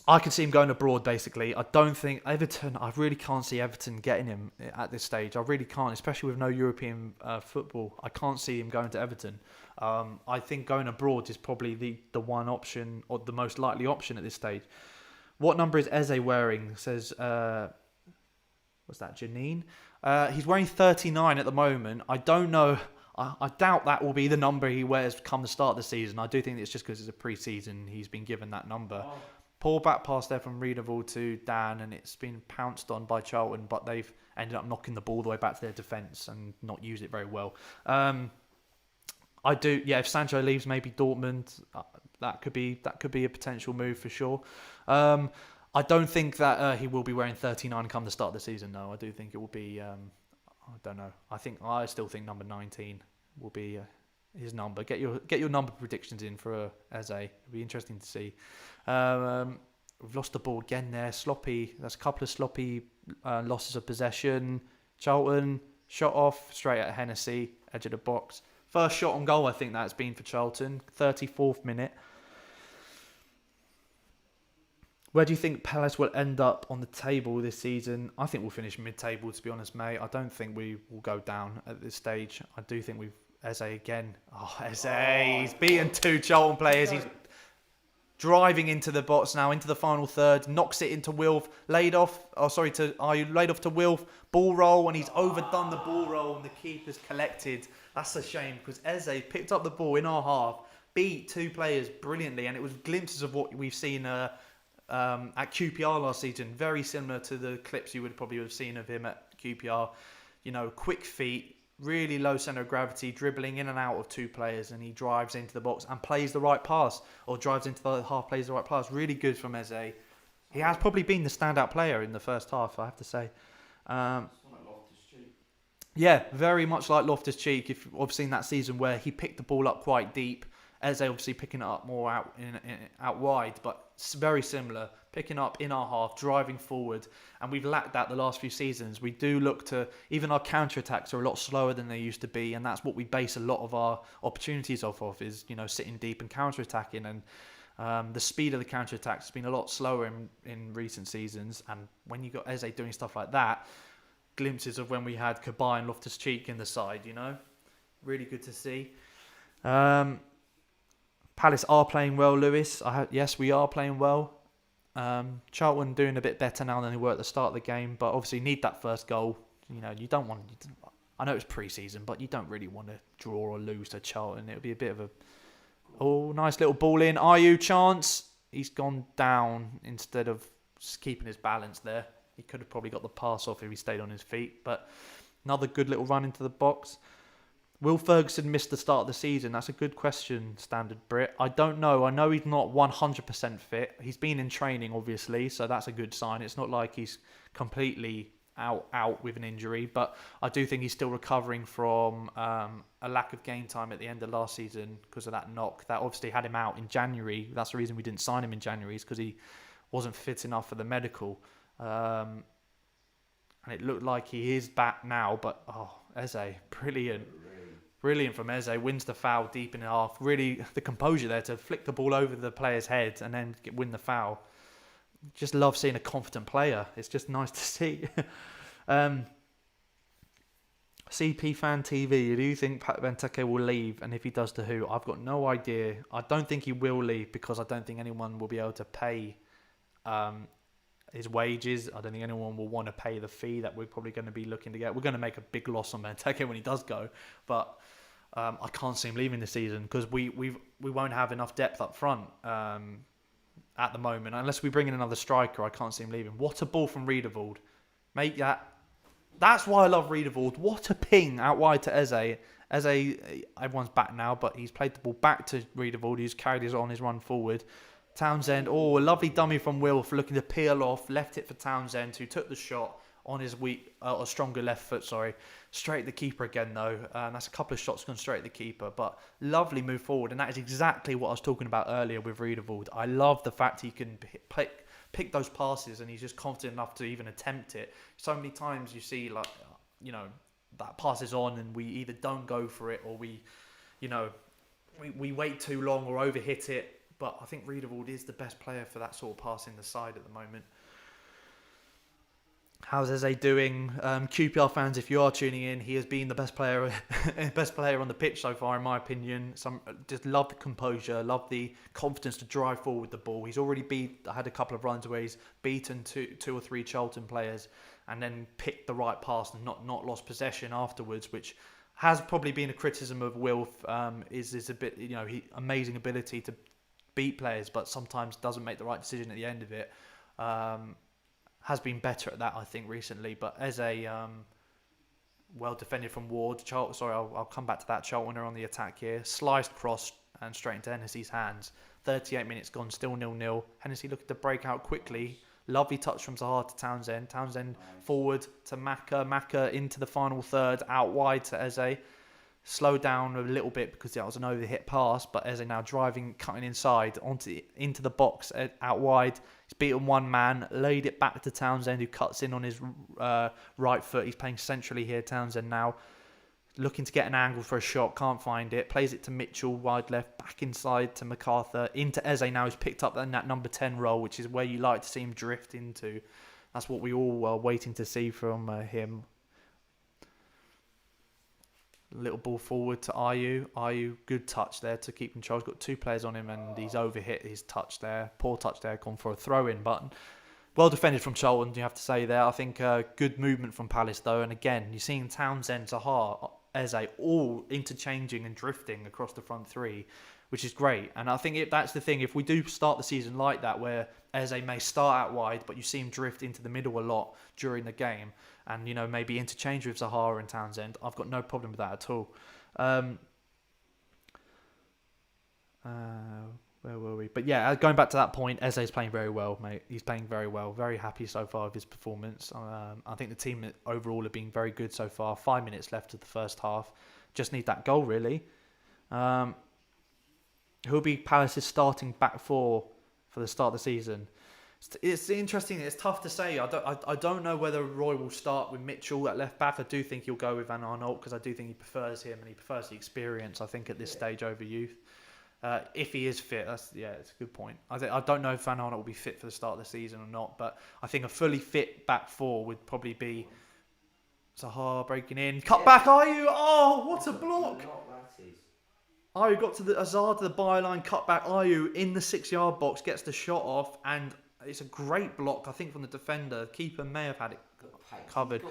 I can see him going abroad, basically. I don't think Everton... I really can't see Everton getting him at this stage. I really can't, especially with no European football. I can't see him going to Everton. I think going abroad is probably the one option, or the most likely option at this stage. What number is Eze wearing? Says... what's that, Janine? He's wearing 39 at the moment. I don't know... I doubt that will be the number he wears come the start of the season. I do think it's just because it's a pre-season he's been given that number. Oh. Poor back pass there from Riedewald to Dan, and it's been pounced on by Charlton, but they've ended up knocking the ball all the way back to their defence and not used it very well. If Sancho leaves, maybe Dortmund, that could be a potential move for sure. I don't think that he will be wearing 39 come the start of the season, no. I do think it will be, I don't know. I still think number 19 will be his number. Get your number predictions in for Eze. It'll be interesting to see. We've lost the ball again there. Sloppy. That's a couple of sloppy losses of possession. Charlton shot off straight at Hennessy, edge of the box. First shot on goal, I think that's been for Charlton. 34th minute. Where do you think Palace will end up on the table this season? I think we'll finish mid-table, to be honest, mate. I don't think we will go down at this stage. I do think we've... Eze again. Oh, Eze. He's beaten two Charlton players. He's driving into the box now, into the final third. Knocks it into Wilf. Laid off to Wilf. Ball roll, and he's overdone the ball roll, and the keeper's collected. That's a shame, because Eze picked up the ball in our half, beat two players brilliantly, and it was glimpses of what we've seen at QPR last season. Very similar to the clips you would probably have seen of him at QPR. Quick feet, really low centre of gravity, dribbling in and out of two players, and he drives into the box and plays the right pass, or drives into the half, plays the right pass. Really good from Eze. He has probably been the standout player in the first half, I have to say. Yeah, very much like Loftus-Cheek. If I've seen that season where he picked the ball up quite deep Eze obviously picking it up more out wide, but it's very similar. Picking up in our half, driving forward, and we've lacked that the last few seasons. We do look to, even our counter-attacks are a lot slower than they used to be, and that's what we base a lot of our opportunities off of, is, you know, sitting deep and counter-attacking. And the speed of the counter-attack has been a lot slower in recent seasons, and when you got Eze doing stuff like that, glimpses of when we had Kabay and Loftus-Cheek in the side, you know, really good to see. Palace are playing well, Lewis. Yes, we are playing well. Charlton doing a bit better now than they were at the start of the game, but obviously need that first goal. You know, you don't want. I know it's pre-season, but you don't really want to draw or lose to Charlton. It would be a bit of a nice little ball in. Ayew chance. He's gone down instead of keeping his balance there. He could have probably got the pass off if he stayed on his feet. But another good little run into the box. Will Ferguson miss the start of the season? That's a good question, Standard Brit. I don't know. I know he's not 100% fit. He's been in training, obviously, so that's a good sign. It's not like he's completely out with an injury, but I do think he's still recovering from a lack of game time at the end of last season because of that knock. That obviously had him out in January. That's the reason we didn't sign him in January, is because he wasn't fit enough for the medical. And it looked like he is back now, but Eze, brilliant. Brilliant from Eze, wins the foul deep in half. Really, the composure there to flick the ball over the player's head and then win the foul. Just love seeing a confident player. It's just nice to see. CP Fan TV, do you think Pat Benteke will leave? And if he does, to who? I've got no idea. I don't think he will leave because I don't think anyone will be able to pay his wages. I don't think anyone will want to pay the fee that we're probably going to be looking to get. We're going to make a big loss on Benteke when he does go, but I can't see him leaving this season because we won't have enough depth up front at the moment. Unless we bring in another striker, I can't see him leaving. What a ball from Riedewald. Make that. That's why I love Riedewald. What a ping out wide to Eze. Eze, everyone's back now, but he's played the ball back to Riedewald, who's carried his run forward. Townsend, a lovely dummy from Will for looking to peel off, left it for Townsend, who took the shot on his stronger left foot, straight at the keeper again though. That's a couple of shots gone straight at the keeper, but lovely move forward, and that is exactly what I was talking about earlier with Riedewald. I love the fact he can pick those passes, and he's just confident enough to even attempt it. So many times you see, like, you know, that passes on and we either don't go for it or we wait too long or overhit it. But I think Riedewald is the best player for that sort of pass in the side at the moment. How's Eze doing? QPR fans, if you are tuning in, he has been the best player on the pitch so far, in my opinion. Just love the composure, love the confidence to drive forward with the ball. He's already had a couple of runs where he's beaten two or three Charlton players and then picked the right pass and not lost possession afterwards, which has probably been a criticism of Will. Is a bit, amazing ability to beat players, but sometimes doesn't make the right decision at the end of it. Has been better at that, I think, recently. But Eze, well defended from Ward. I'll come back to that. Charlton are on the attack here. Sliced cross and straight into Hennessy's hands. 38 minutes gone, still 0-0. Hennessy looking to break out quickly. Lovely touch from Zaha to Townsend. Townsend forward to Maka. Maka into the final third, out wide to Eze. Slowed down a little bit because that was an overhit pass, but Eze now driving, cutting inside into the box out wide. He's beaten one man, laid it back to Townsend, who cuts in on his right foot. He's playing centrally here. Townsend now looking to get an angle for a shot, can't find it. Plays it to Mitchell, wide left, back inside to MacArthur, into Eze now. He's picked up in that number 10 role, which is where you like to see him drift into. That's what we all are waiting to see from him. Little ball forward to Ayew. Ayew, good touch there to keep control. He's got two players on him and he's overhit his touch there. Poor touch there, gone for a throw-in button. Well defended from Charlton, you have to say there. I think good movement from Palace though. And again, you're seeing Townsend, Zaha, Eze all interchanging and drifting across the front three, which is great. And I think that's the thing. If we do start the season like that, where Eze may start out wide, but you see him drift into the middle a lot during the game, and maybe interchange with Zaha and Townsend, I've got no problem with that at all. Where were we? But yeah, going back to that point, Eze's playing very well, mate. He's playing very well. Very happy so far with his performance. I think the team overall have been very good so far. 5 minutes left of the first half. Just need that goal, really. Who'll be Palace's starting back four for the start of the season? It's interesting. It's tough to say. I don't know whether Roy will start with Mitchell at left back. I do think he'll go with Van Aanholt because I do think he prefers him and he prefers the experience. I think at this stage over youth. If he is fit, it's a good point. I don't know if Van Aanholt will be fit for the start of the season or not, but I think a fully fit back four would probably be Zaha breaking in, cut back. Ayew, oh, what a block! Ayew got to the Azar to the byline, cut back. Ayew in the 6-yard box gets the shot off, and it's a great block. I think from the defender, the keeper may have had it covered.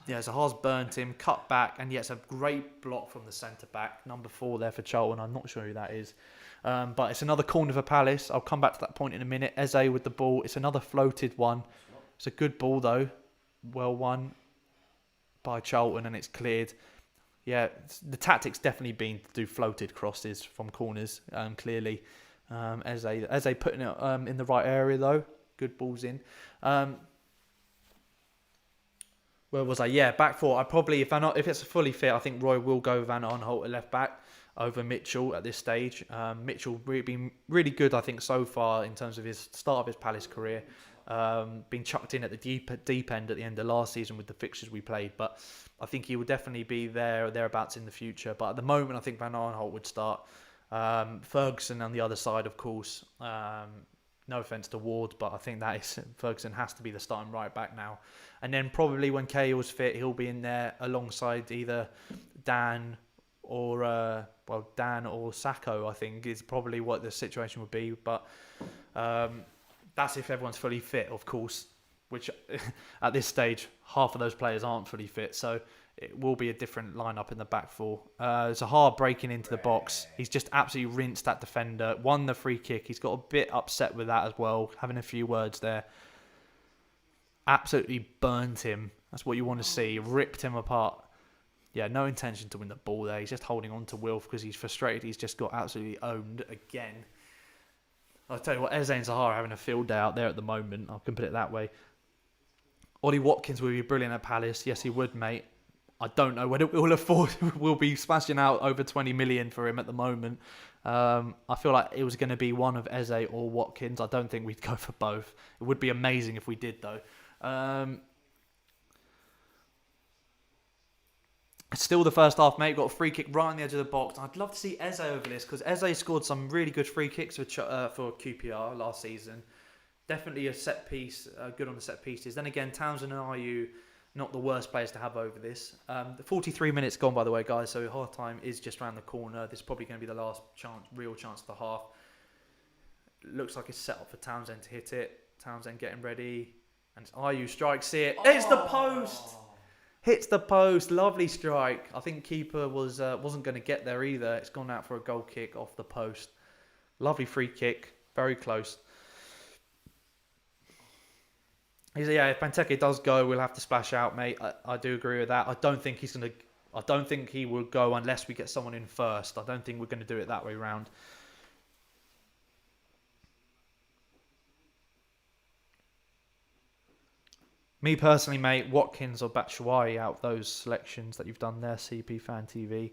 Zaha's burnt him, cut back, and it's a great block from the centre back, number 4 there for Charlton. I'm not sure who that is, but it's another corner for Palace. I'll come back to that point in a minute. Eze with the ball. It's another floated one. It's a good ball though, well won by Charlton, and it's cleared. Yeah, the tactic's definitely been to do floated crosses from corners, clearly. Eze putting it in the right area, though. Good balls in. Where was I? Yeah, back four. If it's fully fit, I think Roy will go Van Aanholt at left back over Mitchell at this stage. Mitchell been really good, I think, so far in terms of his start of his Palace career. Been chucked in at the deep end at the end of last season with the fixtures we played, but I think he will definitely be there or thereabouts in the future. But at the moment, I think Van Aanholt would start. Ferguson on the other side, of course. No offence to Ward, but I think Ferguson has to be the starting right back now. And then probably when Cahill's fit, he'll be in there alongside either Dan or Sacco. I think is probably what the situation would be. But that's if everyone's fully fit, of course, which at this stage, half of those players aren't fully fit. So it will be a different lineup in the back four. Zaha breaking into the box. He's just absolutely rinsed that defender. Won the free kick. He's got a bit upset with that as well, having a few words there. Absolutely burnt him. That's what you want to see. Ripped him apart. Yeah, no intention to win the ball there. He's just holding on to Wilf because he's frustrated. He's just got absolutely owned again. I'll tell you what, Eze and Zaha are having a field day out there at the moment. I can put it that way. Ollie Watkins will be brilliant at Palace. Yes, he would, mate. I don't know whether we'll be smashing out over 20 million for him at the moment. I feel like it was going to be one of Eze or Watkins. I don't think we'd go for both. It would be amazing if we did, though. Still the first half, mate. Got a free kick right on the edge of the box. I'd love to see Eze over this because Eze scored some really good free kicks for QPR last season. Definitely a set piece, good on the set pieces. Then again, Townsend and Ayew, not the worst players to have over this. The 43 minutes gone, by the way, guys. So half time is just around the corner. This is probably going to be the last real chance of the half. Looks like it's set up for Townsend to hit it. Townsend getting ready, and Ayew strikes it. It's the post. Hits the post. Lovely strike. I think keeper wasn't going to get there either. It's gone out for a goal kick off the post. Lovely free kick. Very close. If Benteke does go, we'll have to splash out, mate. I do agree with that. I don't think he will go unless we get someone in first. I don't think we're going to do it that way round. Me personally, mate, Watkins or Batshuayi out of those selections that you've done there, CP Fan TV.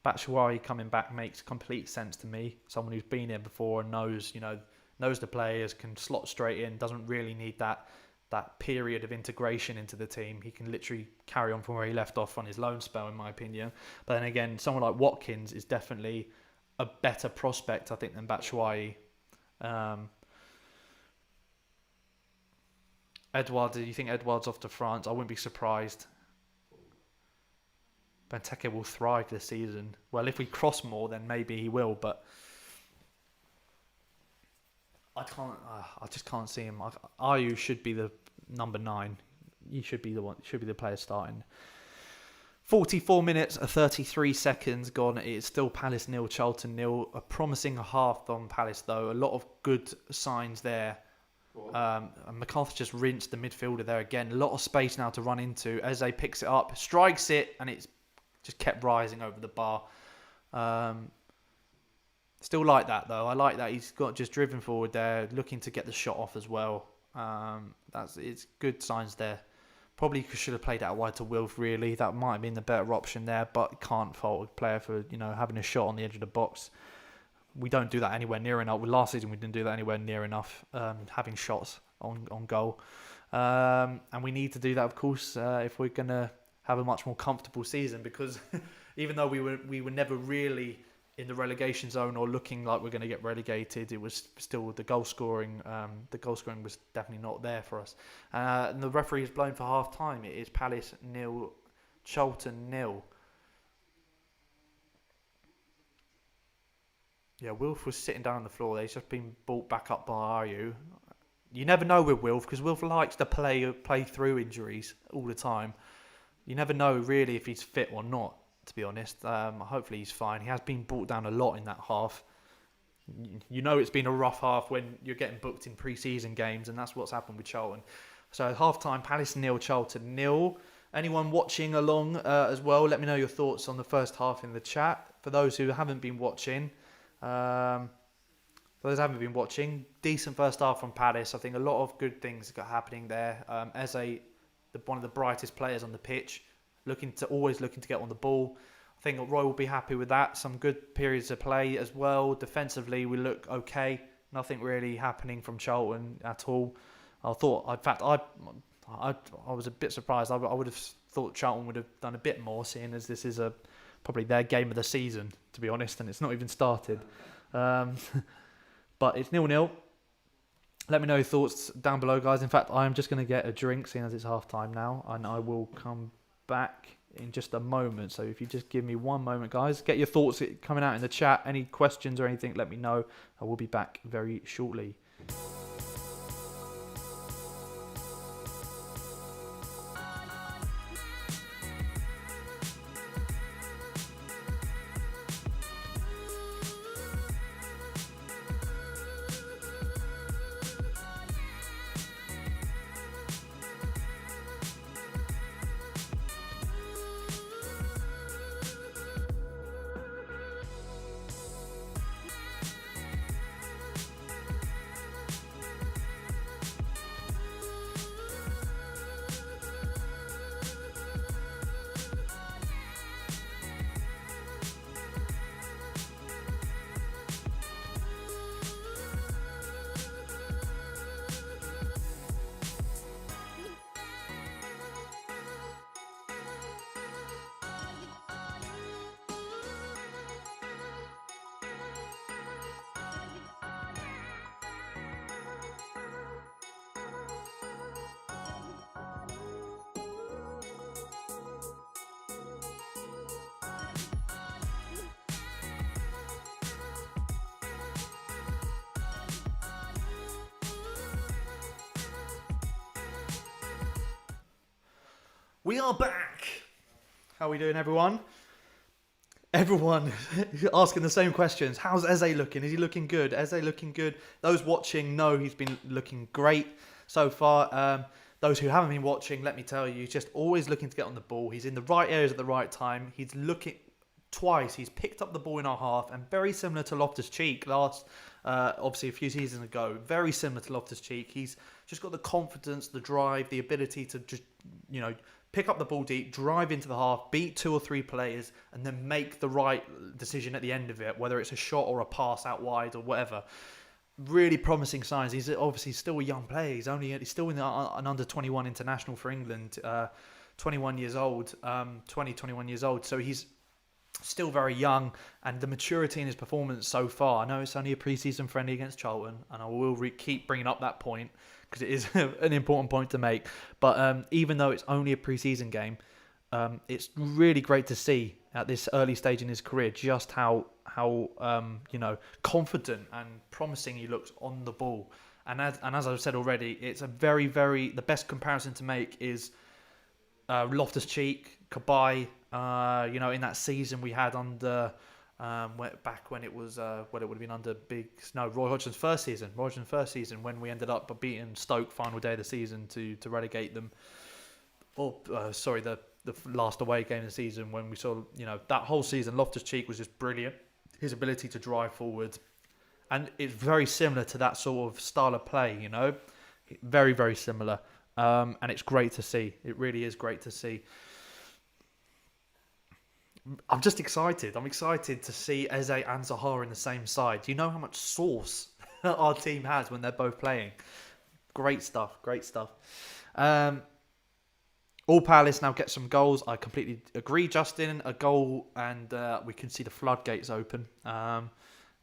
Batshuayi coming back makes complete sense to me. Someone who's been here before and knows the players, can slot straight in, doesn't really need that period of integration into the team. He can literally carry on from where he left off on his loan spell, in my opinion. But then again, someone like Watkins is definitely a better prospect, I think, than Batshuayi. Edouard, do you think Edouard's off to France? I wouldn't be surprised. Benteke will thrive this season. Well, if we cross more, then maybe he will, but I just can't see him. Ayew should be the number 9. He should be the one. Should be the player starting. 44 minutes, 33 seconds gone. It's still Palace 0, Charlton 0. A promising half on Palace though. A lot of good signs there. And McCarthy just rinsed the midfielder there again. A lot of space now to run into. Eze picks it up, strikes it, and it's just kept rising over the bar. Still like that though. I like that he's got just driven forward there, looking to get the shot off as well. It's good signs there. Probably should have played out wide to Wilf. Really, that might have been the better option there. But can't fault a player for having a shot on the edge of the box. we don't do that anywhere near enough. Last season, we didn't do that anywhere near enough, having shots on goal. And we need to do that, of course, if we're going to have a much more comfortable season, because even though we were never really in the relegation zone or looking like we're going to get relegated, it was still the goal scoring. The goal scoring was definitely not there for us. And the referee is blown for half time. It is Palace 0, Charlton 0. Yeah, Wilf was sitting down on the floor. He's just been brought back up by Ayew. You never know with Wilf, because Wilf likes to play through injuries all the time. You never know really if he's fit or not, to be honest. Hopefully he's fine. He has been brought down a lot in that half. You know it's been a rough half when you're getting booked in pre-season games, and that's what's happened with Charlton. So half-time, Palace 0, Charlton 0. Anyone watching along as well, let me know your thoughts on the first half in the chat. For those who haven't been watching... decent first half from Palace. I think a lot of good things got happening there. Eze, one of the brightest players on the pitch, always looking to get on the ball. I think Roy will be happy with that. Some good periods of play as well. Defensively, we look okay. Nothing really happening from Charlton at all. I was a bit surprised. I would have thought Charlton would have done a bit more, seeing as this is probably their game of the season, to be honest, and it's not even started. But it's 0-0. Let me know your thoughts down below, guys. In fact, I'm just going to get a drink, seeing as it's half-time now, and I will come back in just a moment. So if you just give me one moment, guys, get your thoughts coming out in the chat. Any questions or anything, let me know. I will be back very shortly. We are back. How are we doing, everyone? Everyone asking the same questions. How's Eze looking? Is he looking good? Eze looking good? Those watching know he's been looking great so far. Those who haven't been watching, let me tell you, he's just always looking to get on the ball. He's in the right areas at the right time. He's looking twice. He's picked up the ball in our half, and very similar to Loftus-Cheek obviously a few seasons ago. Very similar to Loftus-Cheek. He's just got the confidence, the drive, the ability to just, pick up the ball deep, drive into the half, beat 2 or 3 players, and then make the right decision at the end of it, whether it's a shot or a pass out wide or whatever. Really promising signs. He's obviously still a young player. He's still in an under-21 international for England, 21 years old, 21 years old. So he's still very young, and the maturity in his performance so far. I know it's only a pre-season friendly against Charlton, and I will keep bringing up that point, because it is an important point to make. But even though it's only a pre-season game, it's really great to see at this early stage in his career just how confident and promising he looks on the ball. And as I've said already, it's a the best comparison to make is Loftus-Cheek, Cabaye. In that season we had under back when it was it would have been under Roy Hodgson's first season when we ended up beating Stoke final day of the season to relegate them, the last away game of the season, when we saw that whole season Loftus-Cheek was just brilliant. His ability to drive forward, and it's very similar to that sort of style of play, very, very similar, and it's great to see. It really is great to see. I'm just excited. I'm excited to see Eze and Zaha in the same side. Do you know how much sauce our team has when they're both playing? Great stuff. Great stuff. Um, all Palace now get some goals. I completely agree, Justin. A goal and we can see the floodgates open.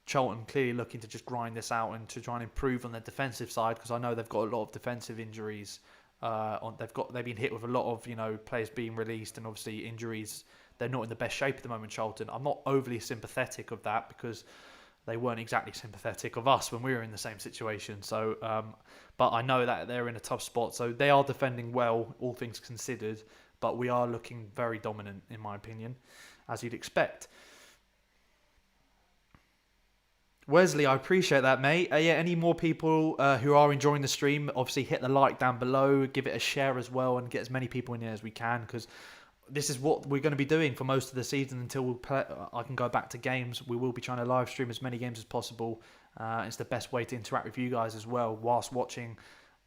Charlton clearly looking to just grind this out and to try and improve on their defensive side, because I know they've got a lot of defensive injuries. They've been hit with a lot of players being released and obviously injuries. They're not in the best shape at the moment, Charlton. I'm not overly sympathetic of that because they weren't exactly sympathetic of us when we were in the same situation. So, but I know that they're in a tough spot. So they are defending well, all things considered. But we are looking very dominant, in my opinion, as you'd expect. Wesley, I appreciate that, mate. Yeah, any more people who are enjoying the stream, obviously hit the like down below, give it a share as well, and get as many people in here as we can, because this is what we're going to be doing for most of the season until I can go back to games. We will be trying to live stream as many games as possible. It's the best way to interact with you guys as well whilst watching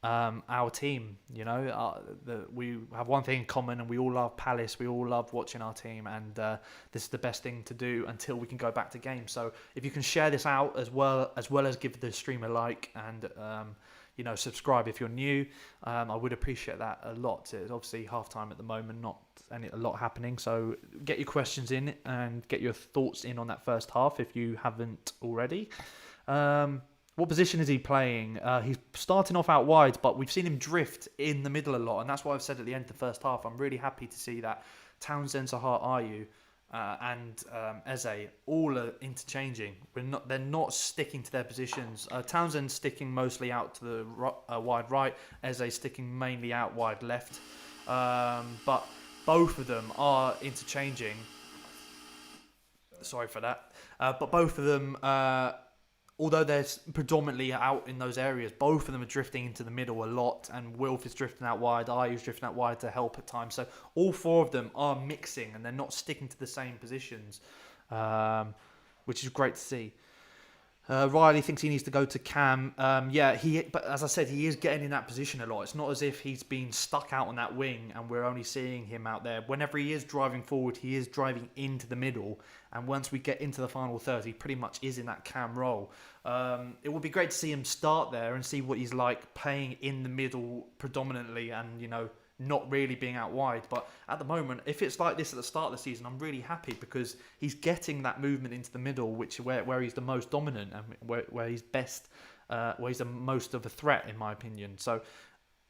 our team. We have one thing in common, and we all love Palace. We all love watching our team, and this is the best thing to do until we can go back to games. So if you can share this out as well as give the stream a like and subscribe if you're new, I would appreciate that a lot. It's obviously half time at the moment, not a lot happening, so get your questions in and get your thoughts in on that first half if you haven't already. What position is he playing? He's starting off out wide, but we've seen him drift in the middle a lot, and that's why I've said at the end of the first half, I'm really happy to see that Townsend, Zaha, Ayew and Eze all are interchanging. They're not sticking to their positions. Townsend sticking mostly out to the wide right, Eze sticking mainly out wide left, but both of them are interchanging. Sorry for that. But both of them, although they're predominantly out in those areas, both of them are drifting into the middle a lot, and Wilf is drifting out wide, Ayew's drifting out wide to help at times. So all four of them are mixing, and they're not sticking to the same positions, which is great to see. Riley thinks he needs to go to Cam. But as I said, he is getting in that position a lot. It's not as if he's been stuck out on that wing and we're only seeing him out there. Whenever he is driving forward, he is driving into the middle. And once we get into the final third, he pretty much is in that Cam role. It would be great to see him start there and see what he's like playing in the middle predominantly and, not really being out wide. But at the moment, if it's like this at the start of the season, I'm really happy because he's getting that movement into the middle, which where he's the most dominant and where he's best, where he's the most of a threat, in my opinion. So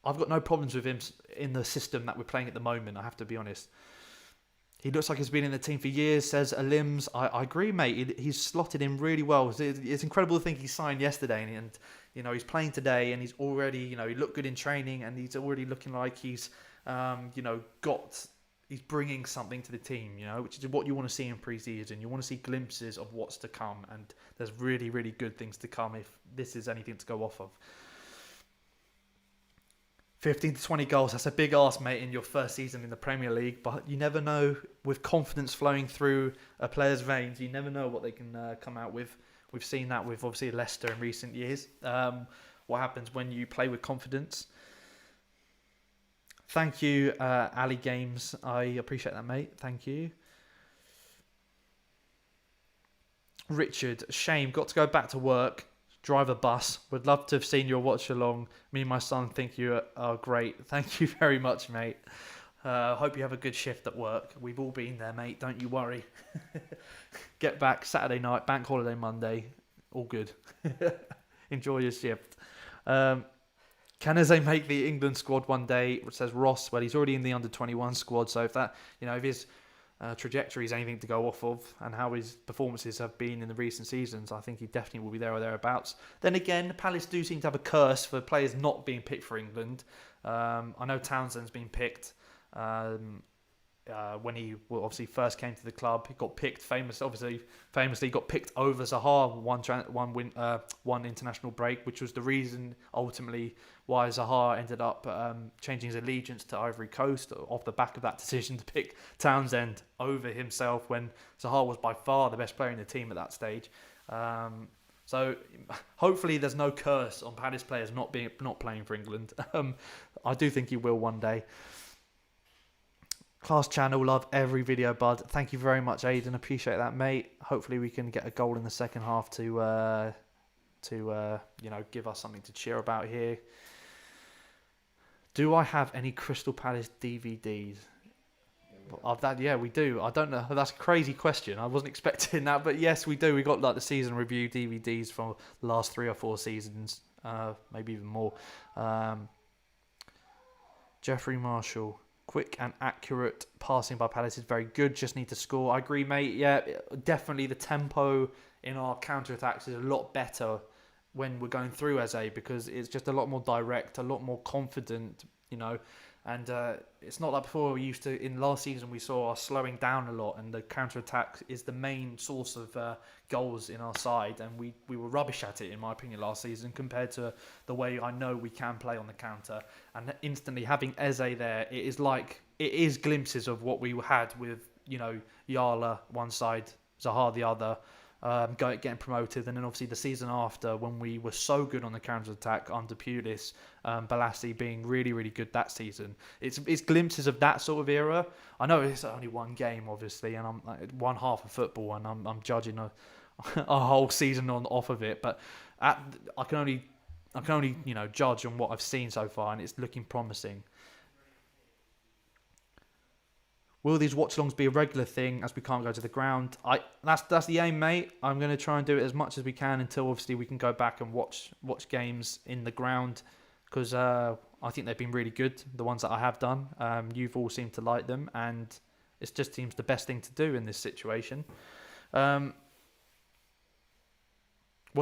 I've got no problems with him in the system that we're playing at the moment, I have to be honest. He looks like he's been in the team for years, says Alims. I agree, mate. He's slotted in really well. It's incredible to think he signed yesterday and he's playing today and he's already, he looked good in training and he's already looking like he's, he's bringing something to the team, which is what you want to see in pre-season. You want to see glimpses of what's to come, and there's really, really good things to come if this is anything to go off of. 15 to 20 goals, that's a big ask, mate, in your first season in the Premier League, but you never know. With confidence flowing through a player's veins, you never know what they can come out with. We've seen that with, obviously, Leicester in recent years. What happens when you play with confidence. Thank you, Ali Games. I appreciate that, mate. Thank you. Richard, shame, got to go back to work. Drive a bus. Would love to have seen your watch along. Me and my son think you are great. Thank you very much, mate. Hope you have a good shift at work. We've all been there, mate. Don't you worry. Get back Saturday night, bank holiday Monday. All good. Enjoy your shift. Can Eze make the England squad one day? Says Ross. Well, he's already in the under-21 squad. So if that, if his trajectory is anything to go off of and how his performances have been in the recent seasons, I think he definitely will be there or thereabouts. Then again, Palace do seem to have a curse for players not being picked for England. I know Townsend's been picked when he obviously first came to the club. He got picked famously got picked over Zaha one international break, which was the reason ultimately why Zaha ended up changing his allegiance to Ivory Coast off the back of that decision to pick Townsend over himself when Zaha was by far the best player in the team at that stage. So hopefully there's no curse on Palace players not playing for England. I do think he will one day. Class channel, love every video, bud. Thank you very much, Aiden. Appreciate that, mate. Hopefully we can get a goal in the second half to give us something to cheer about here. Do I have any Crystal Palace DVDs? We do. I don't know. That's a crazy question. I wasn't expecting that, but yes, we do. We got like the season review DVDs from the last 3 or 4 seasons, maybe even more. Jeffrey Marshall. Quick and accurate passing by Palace is very good. Just need to score. I agree, mate. Yeah, definitely the tempo in our counter-attacks is a lot better when we're going through Eze, because it's just a lot more direct, a lot more confident, and it's not like before. We used to, in last season, we saw us slowing down a lot, and the counter-attack is the main source of goals in our side, and we were rubbish at it, in my opinion, last season, compared to the way I know we can play on the counter. And instantly having Eze there, it is glimpses of what we had with, Yala one side, Zaha the other, getting promoted, and then obviously the season after, when we were so good on the counter-attack under Pulis, Balassi being really, really good that season. It's glimpses of that sort of era. I know it's only one game, obviously, and I'm like, one half of football, and I'm judging a whole season off of it, but I can only judge on what I've seen so far, and it's looking promising. Will these watch-alongs be a regular thing as we can't go to the ground? That's the aim, mate. I'm going to try and do it as much as we can until obviously we can go back and watch games in the ground, because I think they've been really good, the ones that I have done. You've all seemed to like them, and it just seems the best thing to do in this situation. What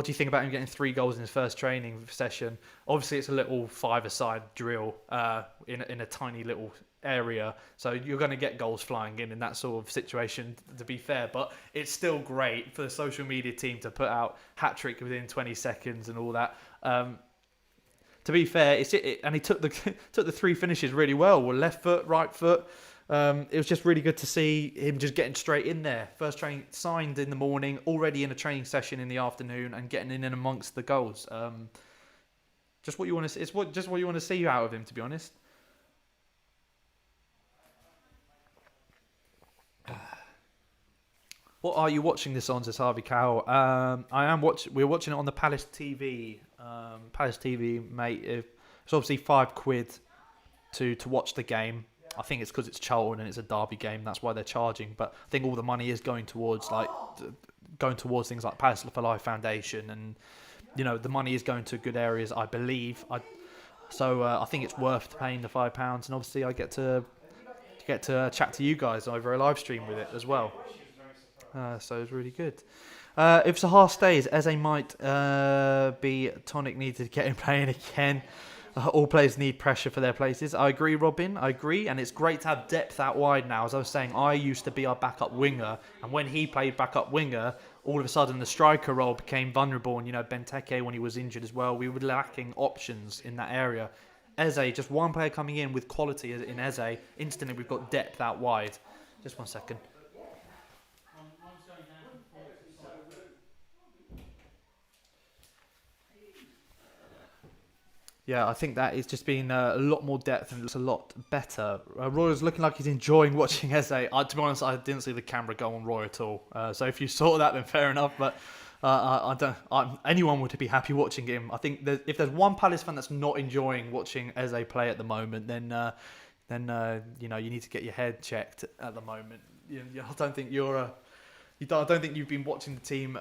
do you think about him getting 3 goals in his first training session? Obviously, it's a little 5-a-side drill in a tiny little area, so you're going to get goals flying in that sort of situation, to be fair, but it's still great for the social media team to put out hat-trick within 20 seconds and all that. To be fair, and he took the 3 finishes really well, with left foot, right foot. It was just really good to see him just getting straight in there. First training signed in the morning, already in a training session in the afternoon, and getting in and amongst the goals. Just what you want to see. It's just what you want to see out of him, to be honest. What are you watching this on, says Harvey Cowell? We're watching it on the Palace TV. Palace TV, mate. It's obviously £5 to watch the game. I think it's because it's Charlton and it's a derby game. That's why they're charging. But I think all the money is going towards things like Palace for Life Foundation, and the money is going to good areas, I believe. So I think it's worth paying the £5, and obviously I get to chat to you guys over a live stream with it as well. So it's really good. If Zaha stays, Eze might be tonic needed to get him playing again. All players need pressure for their places. I agree, Robin. I agree. And it's great to have depth out wide now. As I was saying, I used to be our backup winger. And when he played backup winger, all of a sudden the striker role became vulnerable. And, Benteke, when he was injured as well, we were lacking options in that area. Eze, just one player coming in with quality in Eze, instantly we've got depth out wide. Just 1 second. Yeah, I think that it's just been a lot more depth and it's a lot better. Roy's looking like he's enjoying watching Eze. To be honest, I didn't see the camera go on Roy at all. So if you saw that, then fair enough. But anyone would be happy watching him. I think if there's one Palace fan that's not enjoying watching Eze play at the moment, then you need to get your head checked at the moment. I don't think I don't think you've been watching the team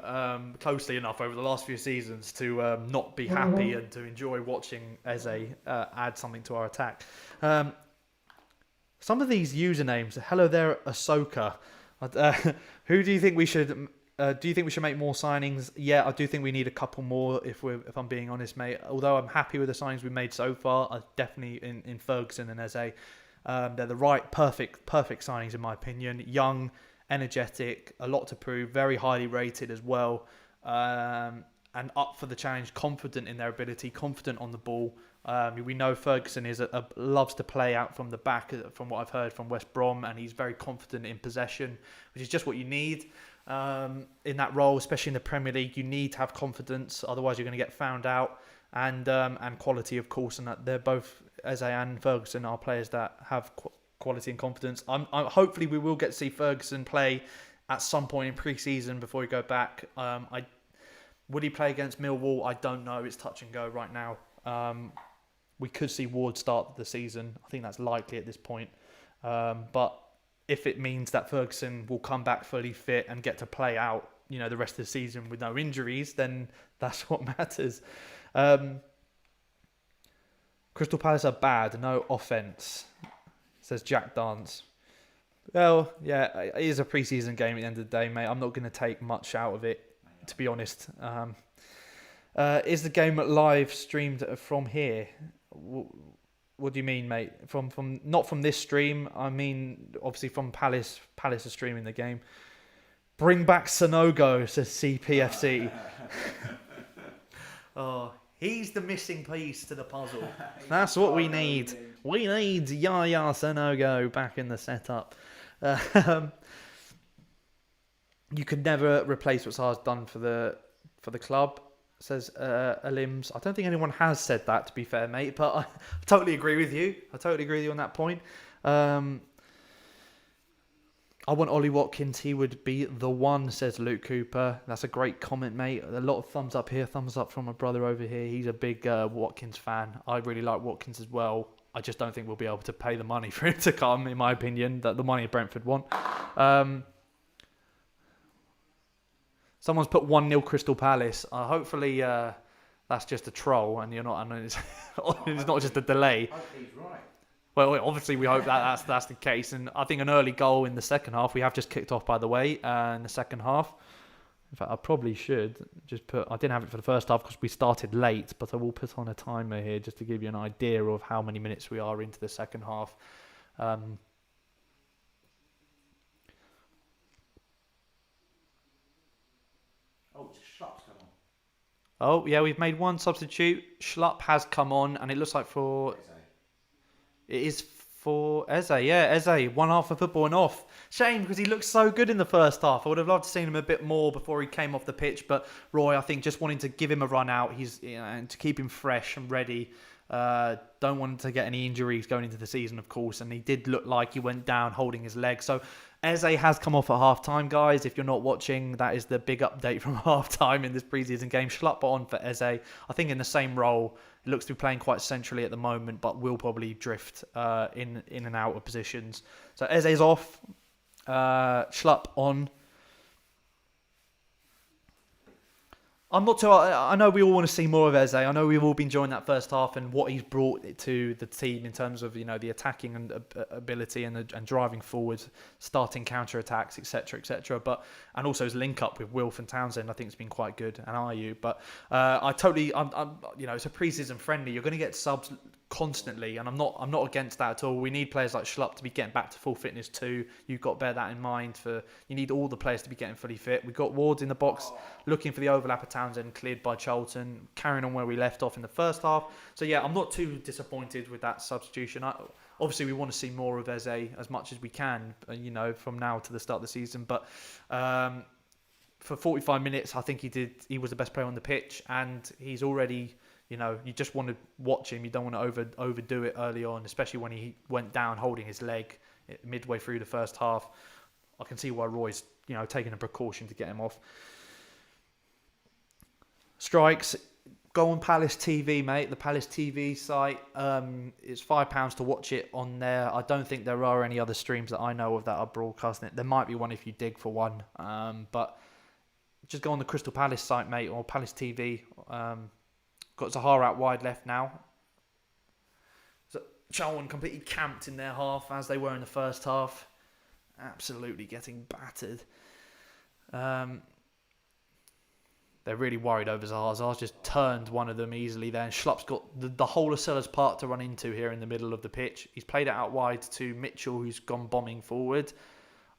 closely enough over the last few seasons to not be happy and to enjoy watching Eze add something to our attack. Some of these usernames, hello there, Ahsoka. Who do you think we should? Do you think we should make more signings? Yeah, I do think we need a couple more. If I'm being honest, mate. Although I'm happy with the signings we've made so far, definitely in Ferguson and Eze, they're the right, perfect signings in my opinion. Young, energetic, a lot to prove, very highly rated as well, and up for the challenge, confident in their ability, confident on the ball. We know Ferguson loves to play out from the back, from what I've heard from West Brom, and he's very confident in possession, which is just what you need in that role, especially in the Premier League. You need to have confidence, otherwise you're going to get found out, and quality, of course, and that they're both, Eze and Ferguson, are players that have quality and confidence. Hopefully we will get to see Ferguson play at some point in pre-season before we go back. Would he play against Millwall? I don't know. It's touch and go right now. We could see Ward start the season. I think that's likely at this point. But if it means that Ferguson will come back fully fit and get to play out, the rest of the season with no injuries, then that's what matters. Crystal Palace are bad, no offence, says Jack Dance. Well, yeah, it is a pre-season game at the end of the day, mate. I'm not going to take much out of it, to be honest. Is the game live streamed from here? What do you mean, mate? From not from this stream. I mean, obviously from Palace. Palace are streaming the game. Bring back Sanogo, says CPFC. Oh, he's the missing piece to the puzzle. That's what we need. We need Yaya Sanogo back in the setup. You could never replace what Sar's done for the club, says Alims. I don't think anyone has said that, to be fair, mate, but I totally agree with you. On that point. I want Ollie Watkins. He would be the one, says Luke Cooper. That's a great comment, mate. A lot of thumbs up here. Thumbs up from my brother over here. He's a big Watkins fan. I really like Watkins as well. I just don't think we'll be able to pay the money for him to come, in my opinion, that the money Brentford want. Someone's put 1-0 Crystal Palace. Hopefully that's just a troll and you're not. And it's not just a delay. I hope he's right. Well, obviously we hope that's the case, and I think an early goal in the second half. We have just kicked off, by the way, in the second half. In fact, I probably should just put. I didn't have it for the first half because we started late, but I will put on a timer here just to give you an idea of how many minutes we are into the second half. Oh, Schlupp's come on. Oh yeah, we've made one substitute. Schlupp has come on, and it looks like for. It is for Eze, yeah, Eze, 1 half of football and off. Shame, because he looked so good in the first half. I would have loved to see him a bit more before he came off the pitch, but Roy, I think, just wanting to give him a run out, and to keep him fresh and ready. Don't want to get any injuries going into the season, of course, and he did look like he went down holding his leg. So Eze has come off at half-time, guys. If you're not watching, that is the big update from half-time in this pre-season game. Schlupp on for Eze. I think in the same role. He looks to be playing quite centrally at the moment, but will probably drift in and out of positions. So Eze's off. Schlupp on. I'm not too. I know we all want to see more of Eze. I know we've all been enjoying that first half and what he's brought to the team in terms of the attacking and ability and driving forwards, starting counter attacks, etc., etc. And also his link up with Wilf and Townsend, I think has been quite good, and Ayew. But it's a pre-season friendly. You're going to get subs constantly, and I'm not against that at all. We need players like Schlupp to be getting back to full fitness too. You've got to bear that in mind. You need all the players to be getting fully fit. We've got Ward in the box looking for the overlap of Townsend, cleared by Charlton, carrying on where we left off in the first half. So yeah, I'm not too disappointed with that substitution. Obviously we want to see more of Eze as much as we can, from now to the start of the season, but for 45 minutes I think he was the best player on the pitch, and he's already, you just want to watch him. You don't want to overdo it early on, especially when he went down holding his leg midway through the first half. I can see why Roy's, taking a precaution to get him off. Strikes, go on Palace TV, mate. The Palace TV site. It's £5 to watch it on there. I don't think there are any other streams that I know of that are broadcasting it. There might be one if you dig for one. But just go on the Crystal Palace site, mate, or Palace TV. Got Zaha out wide left now. So Charlton completely camped in their half as they were in the first half. Absolutely getting battered. They're really worried over Zaha. Zaha's just turned one of them easily there. And Schlupp's got the whole of Sellers Park to run into here in the middle of the pitch. He's played it out wide to Mitchell, who's gone bombing forward.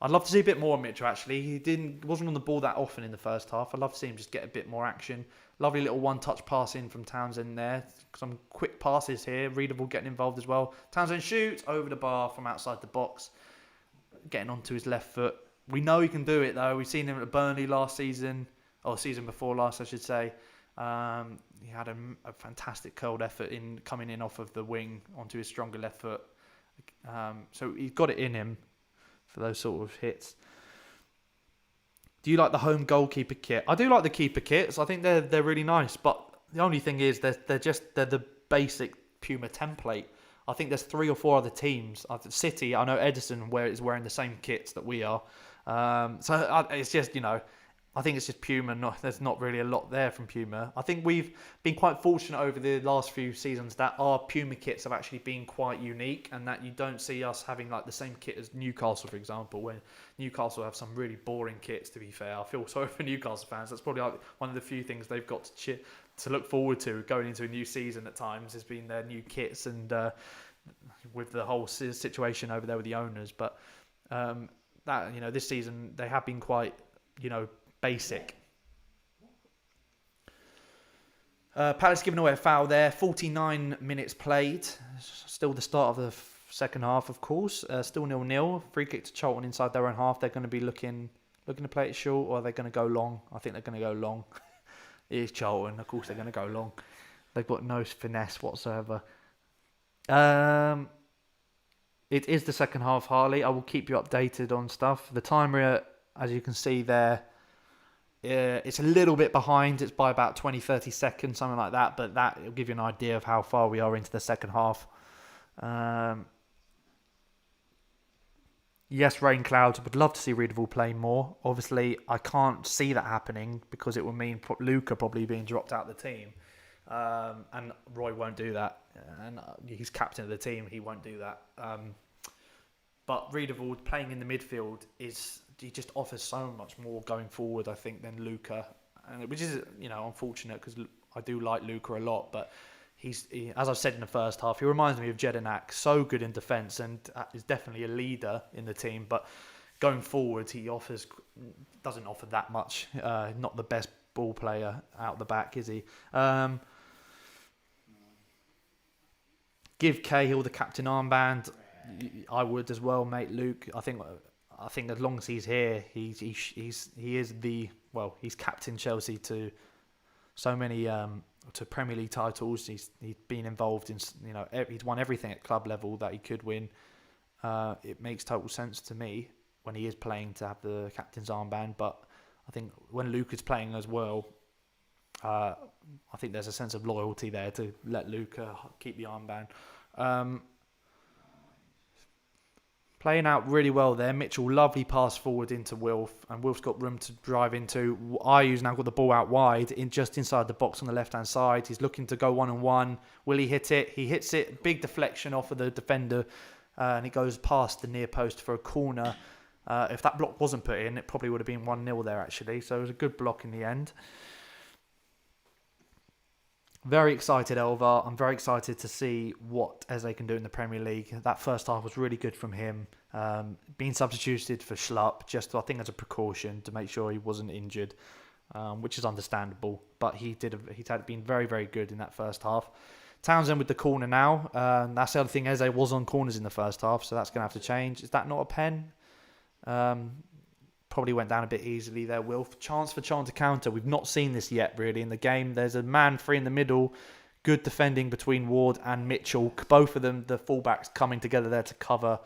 I'd love to see a bit more of Mitchell, actually. He wasn't on the ball that often in the first half. I'd love to see him just get a bit more action. Lovely little one-touch pass in from Townsend there. Some quick passes here. Readable getting involved as well. Townsend shoots over the bar from outside the box. Getting onto his left foot. We know he can do it, though. We've seen him at Burnley last season. Or season before last, I should say. He had a fantastic curled effort in coming in off of the wing onto his stronger left foot. So he's got it in him for those sort of hits. Do you like the home goalkeeper kit? I do like the keeper kits. I think they're really nice. But the only thing is they're the basic Puma template. I think there's 3 or 4 other teams. City, I know Edison is wearing the same kits that we are. It's just, I think it's just Puma. There's not really a lot there from Puma. I think we've been quite fortunate over the last few seasons that our Puma kits have actually been quite unique, and that you don't see us having like the same kit as Newcastle, for example, where Newcastle have some really boring kits, to be fair. I feel sorry for Newcastle fans. That's probably like one of the few things they've got to look forward to going into a new season at times, has been their new kits, and with the whole situation over there with the owners. But this season they have been quite, basic. Palace giving away a foul there. 49 minutes played. Still the start of the second half, of course. Still 0-0. Free kick to Charlton inside their own half. They're going to be looking to play it short, or are they going to go long? I think they're going to go long. It is Charlton. Of course they're going to go long. They've got no finesse whatsoever. It is the second half, Harley. I will keep you updated on stuff. The timer, as you can see there, it's a little bit behind. It's by about 20-30 seconds, something like that. But that will give you an idea of how far we are into the second half. Yes, rain clouds. Would love to see Readable play more. Obviously, I can't see that happening because it would mean Luca probably being dropped out of the team. And Roy won't do that. And he's captain of the team. He won't do that. But Readable playing in the midfield he just offers so much more going forward, I think, than Luca, which is unfortunate because I do like Luca a lot. But he, as I've said in the first half, he reminds me of Jedinak. So good in defence and is definitely a leader in the team. But going forward, he doesn't offer that much. Not the best ball player out the back, is he? Give Cahill the captain armband. I would as well, mate. Luke, I think as long as he's here, he's captained Chelsea to so many to Premier League titles. He's been involved in he's won everything at club level that he could win. It makes total sense to me when he is playing to have the captain's armband. But I think when Luke is playing as well, I think there's a sense of loyalty there to let Luke keep the armband. Playing out really well there. Mitchell, lovely pass forward into Wilf, and Wilf's got room to drive into. Ayew's now got the ball out wide, just inside the box on the left-hand side. He's looking to go 1-on-1. Will he hit it? He hits it. Big deflection off of the defender, and it goes past the near post for a corner. If that block wasn't put in, it probably would have been 1-0 there, actually. So it was a good block in the end. Very excited, Elvar. I'm very excited to see what Eze can do in the Premier League. That first half was really good from him. Being substituted for Schlupp, just I think as a precaution to make sure he wasn't injured, which is understandable. But he's been very, very good in that first half. Townsend with the corner now. That's the other thing. Eze was on corners in the first half, so that's going to have to change. Is that not a pen? Probably went down a bit easily there, Wilf. Chance for Charlton to counter. We've not seen this yet, really, in the game. There's a man free in the middle. Good defending between Ward and Mitchell. Both of them, the fullbacks, coming together there to cover,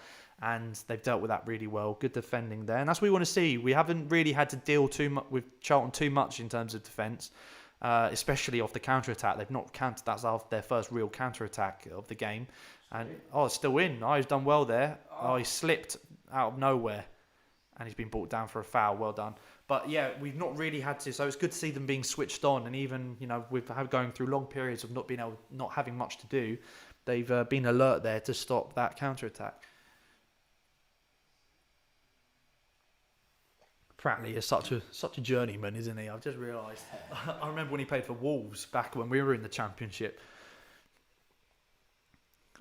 and they've dealt with that really well. Good defending there, and that's what we want to see. We haven't really had to deal too much with Charlton too much in terms of defence, especially off the counter-attack. They've not countered. That's their first real counter-attack of the game. And it's still in. He's done well there. He slipped out of nowhere. And he's been brought down for a foul. Well done. But yeah, we've not really had to. So it's good to see them being switched on. And even with going through long periods of not having much to do, they've been alert there to stop that counter attack. Pratley is such a journeyman, isn't he? I've just realised. I remember when he played for Wolves back when we were in the Championship,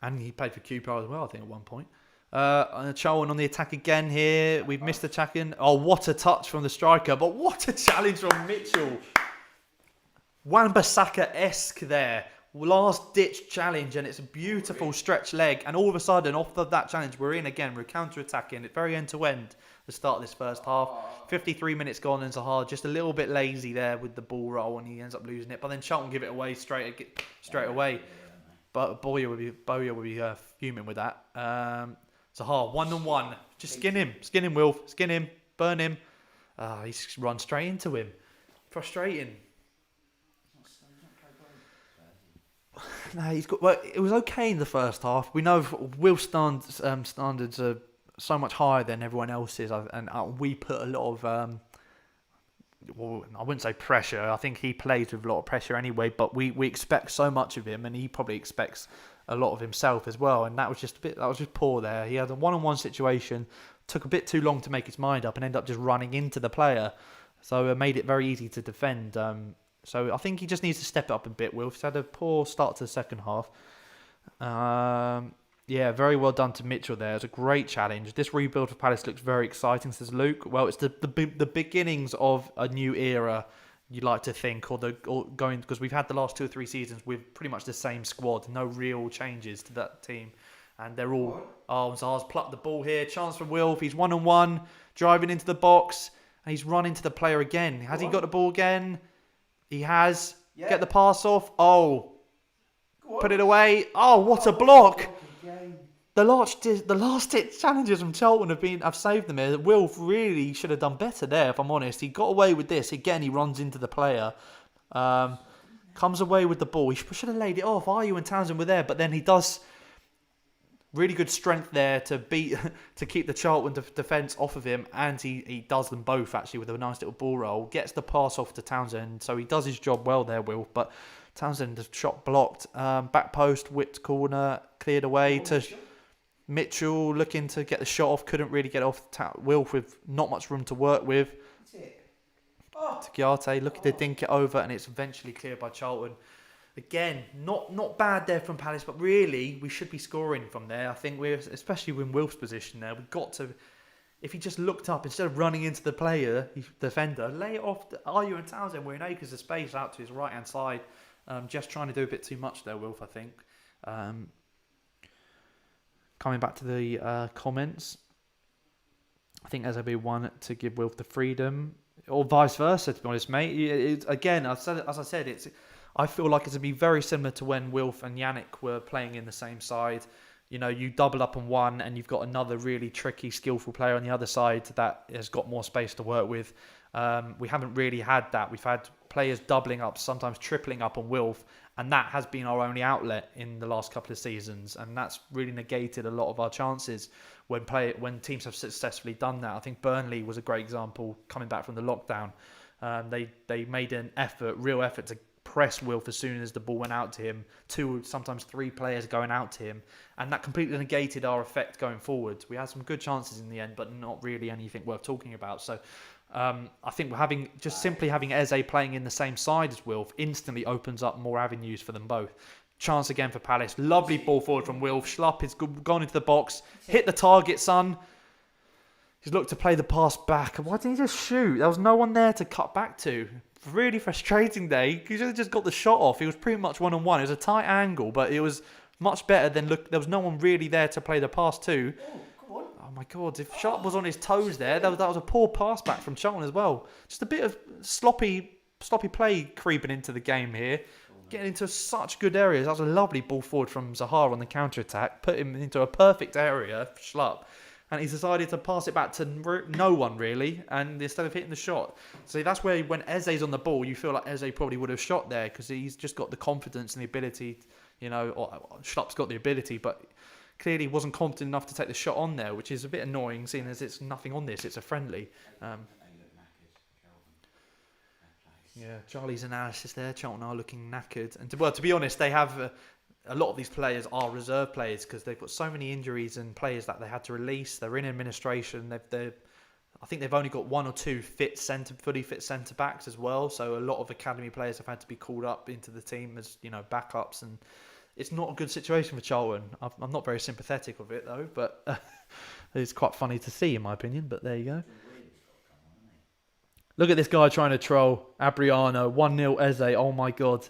and he played for QPR as well, I think, at one point. Charlton on the attack again here. We've missed the tackling. Oh, what a touch from the striker, but what a challenge from Mitchell. Wan-Bissaka-esque there. Last ditch challenge, and it's a beautiful stretch leg. And all of a sudden, off of that challenge, we're in again. We're counter-attacking. It's very end-to-end, the start of this first half. 53 minutes gone, and Zaha just a little bit lazy there with the ball roll, and he ends up losing it. But then Charlton give it away straight away. But Boyer would be fuming with that. Zaha 1-on-1, just skin him, Wilf, skin him, burn him. He's run straight into him. Frustrating. No, he's got. Well, it was okay in the first half. We know Will's standards are so much higher than everyone else's, and we put a lot of. Well, I wouldn't say pressure. I think he plays with a lot of pressure anyway. But we expect so much of him, and he probably expects a lot of himself as well. And that was just poor there. He had a 1-on-1 situation, took a bit too long to make his mind up, and ended up just running into the player. So it made it very easy to defend. So I think he just needs to step it up a bit. Wilf's had a poor start to the second half. Yeah, very well done to Mitchell there. It was a great challenge. This rebuild for Palace looks very exciting, says Luke. Well, it's the beginnings of a new era, you'd like to think, or going, because we've had the last 2 or 3 seasons with pretty much the same squad, no real changes to that team. And they're all... Oh, Zaha's plucked the ball here. Chance for Wilf. He's 1-on-1, driving into the box, and he's run into the player again. Has he got the ball again? He has. Yeah. Get the pass off. Oh. Put it away. Oh, what a block. The last ditch challenges from Charlton have saved them here. Wilf really should have done better there, if I'm honest. He got away with this. Again, he runs into the player. Comes away with the ball. He should have laid it off. Ayew and Townsend were there, but then he does... Really good strength there to keep the Charlton defence off of him, and he does them both actually with a nice little ball roll. Gets the pass off to Townsend, so he does his job well there, Will. But Townsend shot blocked, back post, whipped corner, cleared away to Mitchell, looking to get the shot off, couldn't really get off. Wilf with not much room to work with. To Giarte, looking to dink it over, and it's eventually cleared by Charlton. Again, not bad there from Palace, but really we should be scoring from there. I think especially in Wilf's position there, we've got to, if he just looked up instead of running into the defender, lay it off. Ayew and Townsend were in acres of space out to his right hand side, just trying to do a bit too much there, Wilf. I think. Coming back to the comments, I think SAB won to give Wilf the freedom, or vice versa. To be honest, mate. Again, as I said, I feel like it's going to be very similar to when Wilf and Yannick were playing in the same side. You know, you double up on one and you've got another really tricky, skillful player on the other side that has got more space to work with. We haven't really had that. We've had players doubling up, sometimes tripling up on Wilf, and that has been our only outlet in the last couple of seasons, and that's really negated a lot of our chances when teams have successfully done that. I think Burnley was a great example coming back from the lockdown. They made an real effort to press Wilf as soon as the ball went out to him. 2, sometimes 3 players going out to him, and that completely negated our effect going forward. We had some good chances in the end, but not really anything worth talking about. So I think simply having Eze playing in the same side as Wilf instantly opens up more avenues for them both. Chance again for Palace. Lovely ball forward from Wilf. Schlupp has gone into the box. Hit the target, son. He's looked to play the pass back. Why didn't he just shoot? There was no one there to cut back to. Really frustrating day. He should have just got the shot off. He was pretty much 1-on-1. It was a tight angle, but it was much better than there was no one really there to play the pass to. Oh my God! If Sharp was on his toes there, that was a poor pass back from Charlton as well. Just a bit of sloppy play creeping into the game here. Getting into such good areas. That was a lovely ball forward from Zaha on the counter attack. Put him into a perfect area, Schlupp. And he's decided to pass it back to no one, really, and instead of hitting the shot. So that's where, when Eze's on the ball, you feel like Eze probably would have shot there, because he's just got the confidence and the ability, or Schlupp's got the ability, but clearly wasn't confident enough to take the shot on there, which is a bit annoying, seeing as it's nothing on this, it's a friendly. Yeah, Charlie's analysis there, Charlton are looking knackered. And to be honest, they have... a lot of these players are reserve players because they've got so many injuries and players that they had to release. They're in administration. I think they've only got 1 or 2 fully fit centre backs as well. So a lot of academy players have had to be called up into the team as backups, and it's not a good situation for Charlton. I'm not very sympathetic of it though, but it's quite funny to see in my opinion. But there you go. Look at this guy trying to troll Abriano. 1-0 Eze. Oh my God.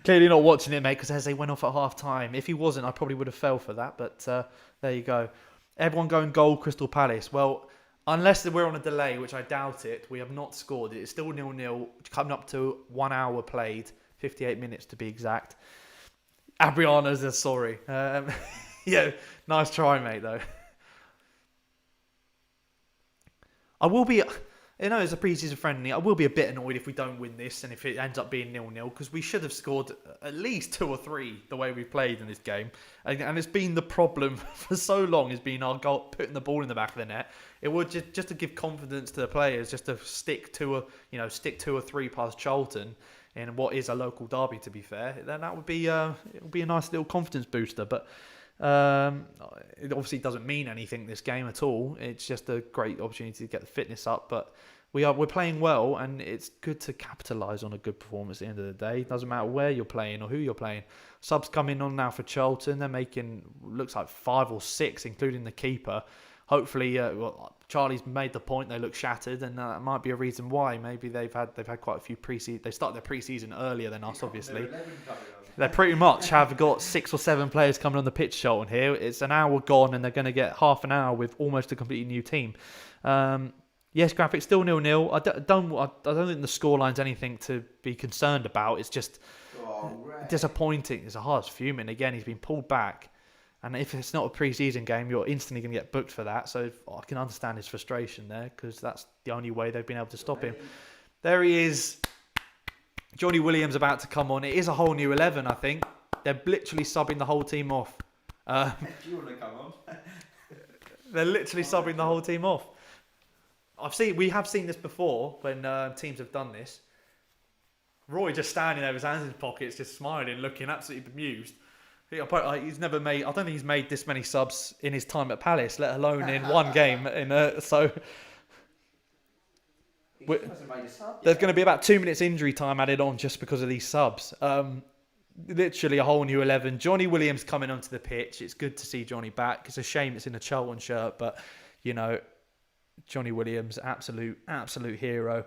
Clearly not watching it, mate, because Eze went off at half-time. If he wasn't, I probably would have fell for that, but there you go. Everyone going goal, Crystal Palace. Well, unless we're on a delay, which I doubt it, we have not scored it. It's still 0-0, coming up to 1 hour played, 58 minutes to be exact. Abriana's sorry. Yeah, nice try, mate, though. I will be... it's a pre-season friendly. I will be a bit annoyed if we don't win this and if it ends up being 0-0 because we should have scored at least 2 or 3 the way we played in this game. And it's been the problem for so long has been our goal, putting the ball in the back of the net. It would just to give confidence to the players, just to stick 2 or 3 past Charlton in what is a local derby. To be fair, then that would be it would be a nice little confidence booster. But it obviously doesn't mean anything this game at all. It's just a great opportunity to get the fitness up. But we're playing well, and it's good to capitalise on a good performance at the end of the day. It doesn't matter where you're playing or who you're playing. Subs coming on now for Charlton. They're making looks like 5 or 6, including the keeper. Hopefully, Charlie's made the point. They look shattered, and that might be a reason why. Maybe they've had quite a few pre-season. They started their pre-season earlier than us, obviously. They pretty much have got 6 or 7 players coming on the pitch, Charlton here. It's an hour gone, and they're going to get half an hour with almost a completely new team. Yes, graphics still 0-0. I don't think the scoreline's anything to be concerned about. It's just disappointing. It's a hard fuming. Again, he's been pulled back. And if it's not a pre-season game, you're instantly going to get booked for that. So I can understand his frustration there because that's the only way they've been able to stop him. There he is. Johnny Williams about to come on. It is a whole new 11, I think. They're literally subbing the whole team off. Do you want to come on? They're literally subbing the whole team off. We have seen this before when teams have done this. Roy just standing there with his hands in his pockets, just smiling, looking absolutely bemused. He's never made. I don't think he's made this many subs in his time at Palace, let alone in one game. So there's going to be about 2 minutes injury time added on just because of these subs. Literally a whole new 11. Johnny Williams coming onto the pitch. It's good to see Johnny back. It's a shame it's in a Charlton shirt, but Johnny Williams, absolute hero.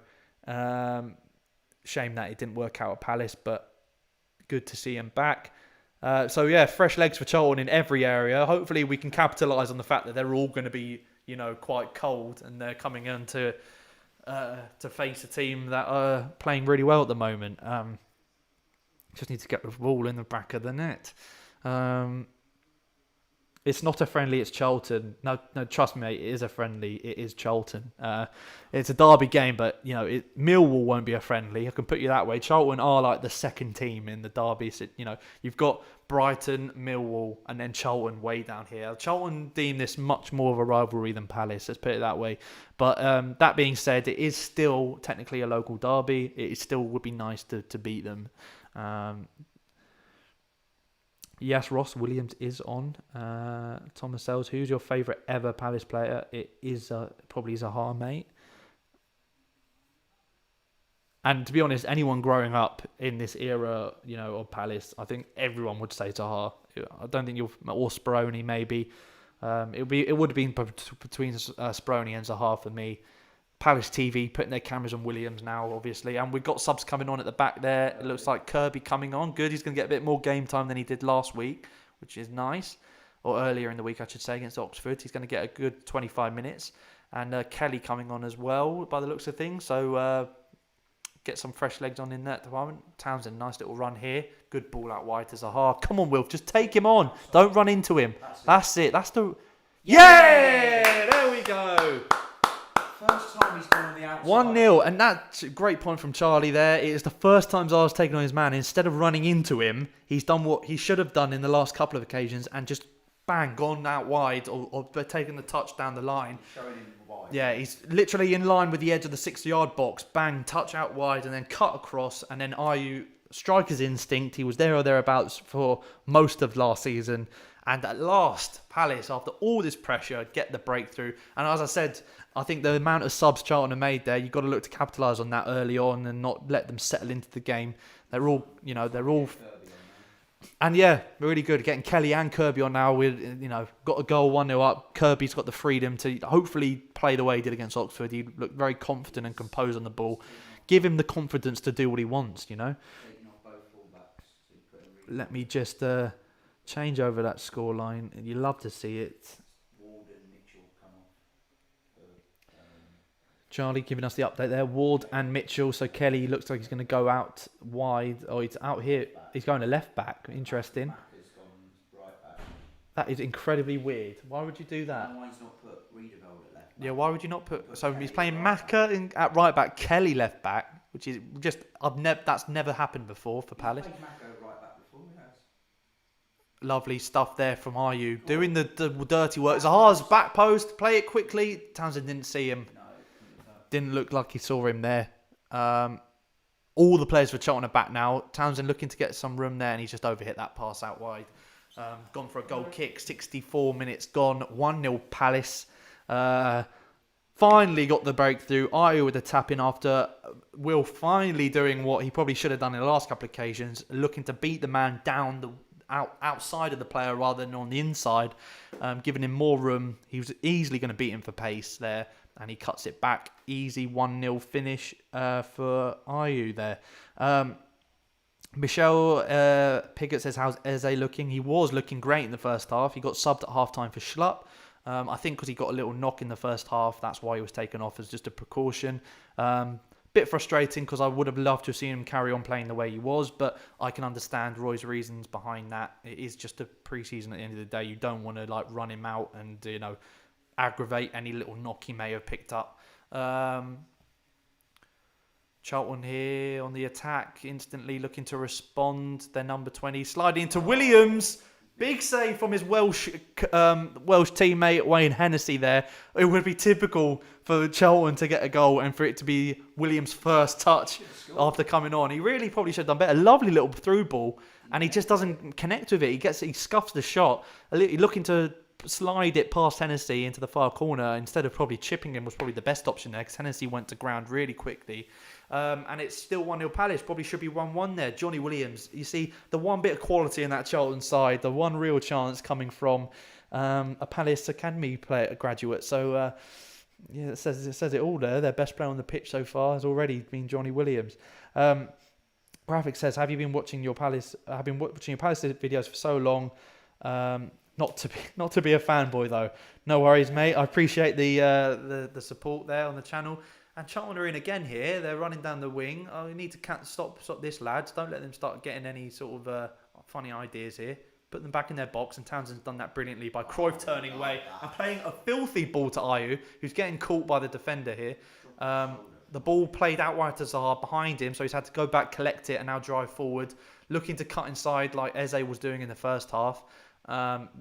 Shame that it didn't work out at Palace, but good to see him back. Fresh legs for Charlton in every area. Hopefully we can capitalise on the fact that they're all going to be, quite cold and they're coming in to face a team that are playing really well at the moment. Just need to get the ball in the back of the net. It's not a friendly, it's Charlton. No, trust me, mate, it is a friendly. It is Charlton. It's a derby game, but, Millwall won't be a friendly. I can put you that way. Charlton are like the second team in the derby. So, you've got Brighton, Millwall, and then Charlton way down here. Charlton deem this much more of a rivalry than Palace, let's put it that way. But that being said, it is still technically a local derby. It still would be nice to beat them. Yes, Ross Williams is on. Thomas Sells, who's your favourite ever Palace player? It is probably Zaha, mate. And to be honest, anyone growing up in this era, of Palace, I think everyone would say Zaha. I don't think or Speroni maybe. It would have been between Speroni and Zaha for me. Palace TV putting their cameras on Williams now, obviously. And we've got subs coming on at the back there. It looks like Kirby coming on. Good. He's going to get a bit more game time than he did last week, which is nice. Or earlier in the week, I should say, against Oxford. He's going to get a good 25 minutes. And Kelly coming on as well, by the looks of things. So get some fresh legs on in that department. Townsend, nice little run here. Good ball out wide to Zaha. Come on, Wilf. Just take him on. Don't run into him. That's it. That's the... Yeah! There we go. First time he's gone on the outside. 1-0, and that's a great point from Charlie there. It is the first time Zaha's taken on his man. Instead of running into him, he's done what he should have done in the last couple of occasions and just, bang, gone out wide or taken the touch down the line. Showing him wide. Yeah, he's literally in line with the edge of the 6-yard box. Bang, touch out wide and then cut across. And then Ayew, striker's instinct. He was there or thereabouts for most of last season. And at last, Palace, after all this pressure, get the breakthrough. And as I said, I think the amount of subs Charlton have made there, you've got to look to capitalise on that early on and not let them settle into the game. They're all. And yeah, really good. Getting Kelly and Kirby on now. We've, got a goal 1-0 up. Kirby's got the freedom to hopefully play the way he did against Oxford. He looked very confident and composed on the ball. Give him the confidence to do what he wants, Let me just... change over that scoreline. You love to see it. Charlie giving us the update there. Ward and Mitchell. So Kelly looks like he's going to go out wide. Oh, he's out here. He's going to left back. Interesting. Macca's gone right back. That is incredibly weird. Why would you do I that? don't know why he's not put Riedewald at left back. Yeah, why would you not put... So he's playing Macca at right back, Kelly left back, which is just... That's never happened before for Palace. He's played Macca at right back before, yes. Lovely stuff there from Ayew. Doing the dirty work. Zaha's back post. Play it quickly. Townsend didn't see him. No, Didn't look like he saw him there. All the players for Charlton are back now. Townsend looking to get some room there, and he's just overhit that pass out wide. Gone for a goal kick. 64 minutes gone. 1-0 Palace. Finally got the breakthrough. Ayew with the tap in after Will finally doing what he probably should have done in the last couple of occasions, looking to beat the man down outside of the player rather than on the inside, giving him more room. He was easily going to beat him for pace there, and he cuts it back. Easy 1-0 finish for Ayew there. Michelle Piggott says, how's Eze looking? He was looking great in the first half. He got subbed at half-time for Schlupp. I think because he got a little knock in the first half, that's why he was taken off as just a precaution. Bit frustrating because I would have loved to have seen him carry on playing the way he was, but I can understand Roy's reasons behind that. It is just a pre-season at the end of the day. You don't want to run him out and aggravate any little knock he may have picked up. Charlton here on the attack, instantly looking to respond. Their number 20 sliding into Williams. Big save from his Welsh teammate Wayne Hennessy there. It would be typical for Charlton to get a goal and for it to be Williams' first touch after coming on. He really probably should have done better. Lovely little through ball, and he just doesn't connect with it. He scuffs the shot. Looking to slide it past Hennessy into the far corner instead of probably chipping him was probably the best option there, because Hennessy went to ground really quickly. And it's still 1-0 Palace. Probably should be 1-1 there. Johnny Williams. You see the one bit of quality in that Charlton side, the one real chance coming from a Palace Academy graduate. So yeah, it says it all there. Their best player on the pitch so far has already been Johnny Williams. Graphic says, have you been watching your Palace? I've been watching your Palace videos for so long. Not to be a fanboy though. No worries, mate. I appreciate the support there on the channel. And Charlton are in again here. They're running down the wing. Oh, we need to stop this, lads. Don't let them start getting any sort of funny ideas here. Put them back in their box. And Townsend's done that brilliantly by Cruyff turning away and playing a filthy ball to Ayew, who's getting caught by the defender here. The ball played out wide to Zaha behind him, so he's had to go back, collect it, and now drive forward, looking to cut inside like Eze was doing in the first half.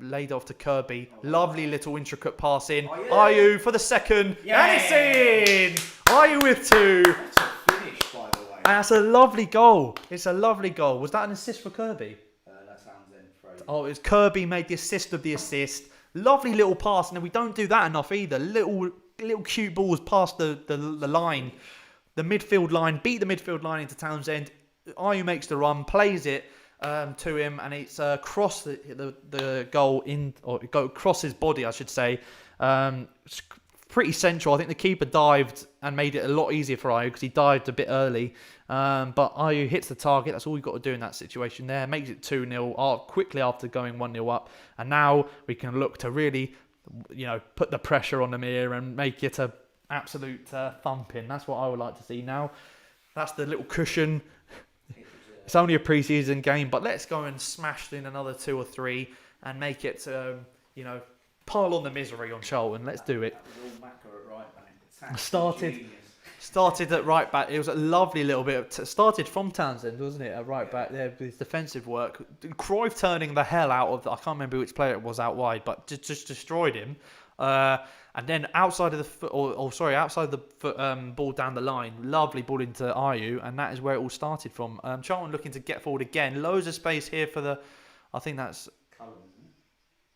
Laid off to Kirby. Lovely little intricate pass in. Ayew for the second. Yeah. And it's in! Ayew with 2. That's a finish, by the way. And that's a lovely goal. It's a lovely goal. Was that an assist for Kirby? That sounds in. Oh, it was Kirby made the assist of the assist. Lovely little pass. And we don't do that enough either. Little cute balls past the line. The midfield line. Beat the midfield line into Townsend. Ayew makes the run. Plays it to him, and it's across the goal go across his body, I should say. It's pretty central. I think the keeper dived and made it a lot easier for Ayew because he dived a bit early. But Ayew hits the target. That's all you've got to do in that situation there. Makes it 2-0 quickly after going 1-0 up, and now we can look to really, put the pressure on them here and make it a absolute thumping. That's what I would like to see now. That's the little cushion. It's only a pre-season game, but let's go and smash in another 2 or 3 and make it, pile on the misery on Charlton. Let's do it. Started at right back. It was a lovely little bit. Started from Townsend, wasn't it? At right back there with defensive work. Cruyff turning the hell out of. I can't remember which player it was out wide, but just destroyed him. And then outside of the foot, outside the foot, ball down the line, lovely ball into Ayew, and that is where it all started from. Charlton looking to get forward again, loads of space here for I think that's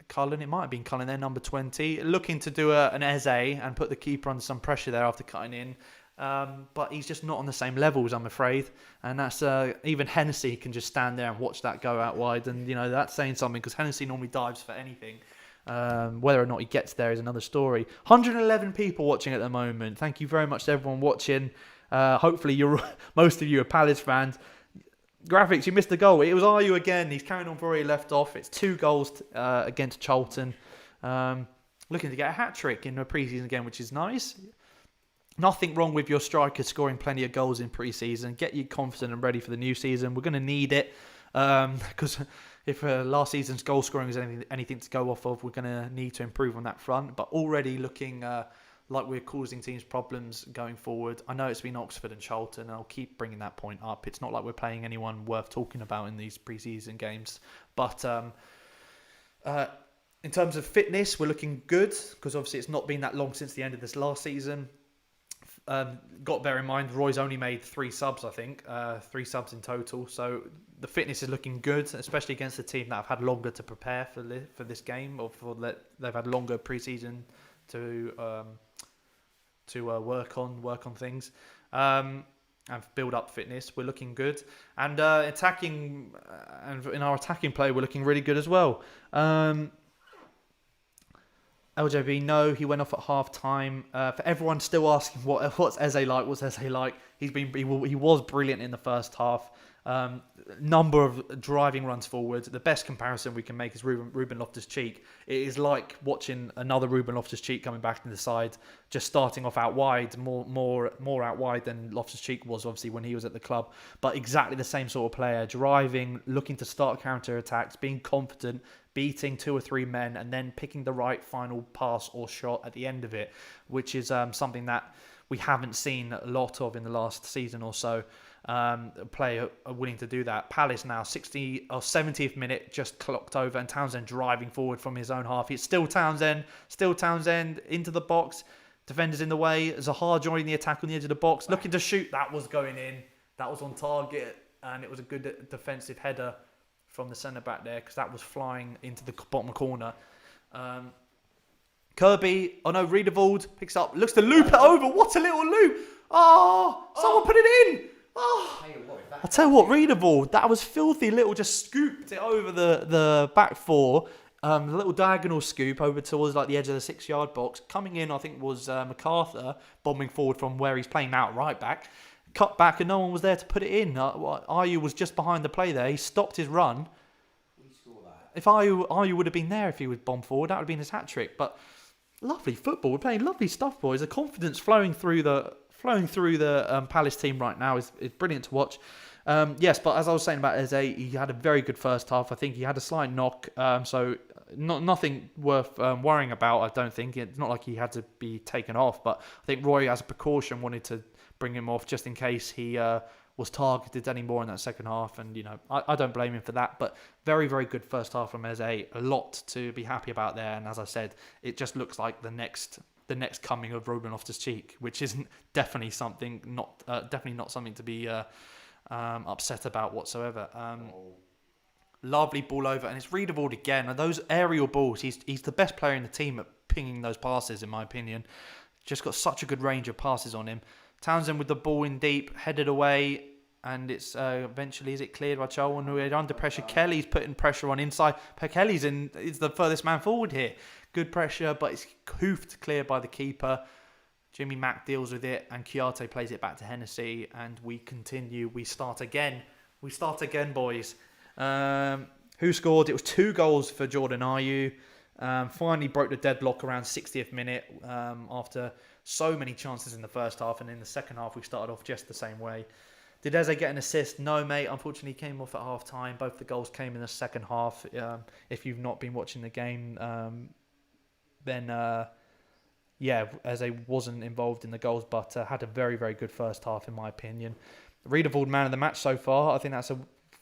Cullen. It might have been Cullen there, number 20, looking to do an Eze and put the keeper under some pressure there after cutting in. But he's just not on the same levels, I'm afraid. And that's even Hennessy can just stand there and watch that go out wide, and that's saying something because Hennessy normally dives for anything. Whether or not he gets there is another story. 111 people watching at the moment. Thank you very much to everyone watching. Hopefully most of you are Palace fans. Graphics, you missed the goal. It was Ayew again. He's carrying on where he left off. It's 2 goals against Charlton. Looking to get a hat-trick in the pre-season game, which is nice. Nothing wrong with your striker scoring plenty of goals in pre-season. Get you confident and ready for the new season. We're going to need it because if last season's goal scoring is anything to go off of, we're going to need to improve on that front. But already looking like we're causing teams problems going forward. I know it's been Oxford and Charlton, and I'll keep bringing that point up. It's not like we're playing anyone worth talking about in these pre-season games. But in terms of fitness, we're looking good because obviously it's not been that long since the end of this last season. Got to bear in mind, Roy's only made 3 subs, I think. 3 subs in total. So the fitness is looking good, especially against a team that have had longer to prepare for this game, or they've had longer pre-season to work on things and build up fitness. We're looking good, and attacking and in our attacking play, we're looking really good as well. LJB, no, he went off at half time. For everyone still asking what's Eze like, he was brilliant in the first half. Number of driving runs forward. The best comparison we can make is Ruben Loftus-Cheek. It is like watching another Ruben Loftus-Cheek coming back to the side, just starting off out wide, more out wide than Loftus-Cheek was obviously when he was at the club. But exactly the same sort of player, driving, looking to start counter attacks, being confident, beating 2 or 3 men, and then picking the right final pass or shot at the end of it, which is something that we haven't seen a lot of in the last season or so. A player are willing to do that. Palace now 60 or 70th minute just clocked over, and Townsend driving forward from his own half. It's still Townsend into the box. Defenders in the way. Zaha joining the attack on the edge of the box, looking to shoot. That was going in. That was on target, and it was a good defensive header from the centre back there, because that was flying into the bottom corner. Kirby, Riedewald picks up, looks to loop it over. What a little loop! Someone put it in. I tell you what, Riedewald, that was filthy little, just scooped it over the back 4. A little diagonal scoop over towards like the edge of the 6-yard box. Coming in, I think, was MacArthur, bombing forward from where he's playing now, right back. Cut back and no one was there to put it in. Ayew was just behind the play there. He stopped his run. If Ayew would have been there if he was bombed forward, that would have been his hat-trick. But lovely football. We're playing lovely stuff, boys. The confidence flowing through the Palace team right now is brilliant to watch. Yes, but as I was saying about Eze, he had a very good first half. I think he had a slight knock, so nothing worth worrying about, I don't think. It's not like he had to be taken off, but I think Roy, as a precaution, wanted to bring him off just in case he was targeted anymore in that second half. And, I don't blame him for that. But very, very good first half from Eze. A lot to be happy about there. And as I said, it just looks like the next coming of Ruben Loftus-Cheek, which isn't definitely not something to be upset about whatsoever. Lovely ball over, and it's Riedewald again. And those aerial balls, he's the best player in the team at pinging those passes, in my opinion. Just got such a good range of passes on him. Townsend with the ball in deep, headed away, and it's eventually, is it cleared by Charlton, who had under pressure. Kelly's putting pressure on inside. Kelly's is the furthest man forward here. Good pressure, but it's hoofed clear by the keeper. Jimmy Mack deals with it, and Chiarte plays it back to Hennessy, and we continue. We start again. Boys. Who scored? It was 2 goals for Jordan Ayew. Finally broke the deadlock around 60th minute after so many chances in the first half, and in the second half we started off just the same way. Did Eze get an assist? No, mate. Unfortunately, he came off at half time. Both the goals came in the second half. If you've not been watching the game, then Eze wasn't involved in the goals, but had a very, very good first half, in my opinion. Riedewald, man of the match so far. I think that's a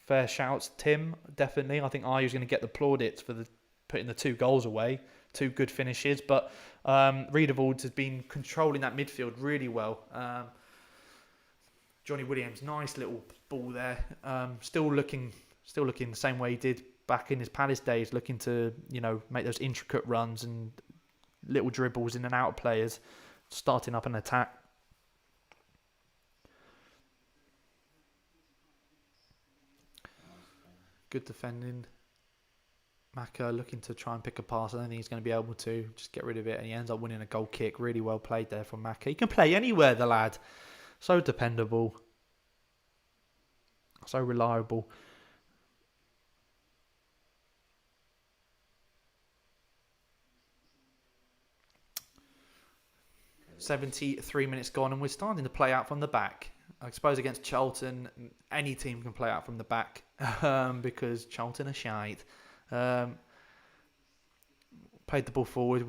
fair shout. Tim, definitely. I think Ayew's going to get the plaudits for putting the 2 goals away. 2 good finishes, but Riedewald has been controlling that midfield really well. Johnny Williams, nice little ball there. Still looking the same way he did back in his Palace days, looking to make those intricate runs and little dribbles in and out of players, starting up an attack. Good defending. Maka looking to try and pick a pass. I don't think he's going to be able to. Just get rid of it, and he ends up winning a goal kick. Really well played there from Maka. He can play anywhere, the lad. So dependable. So reliable. 73 minutes gone, and we're starting to play out from the back. I suppose against Charlton, any team can play out from the back because Charlton are shite. Played the ball forward.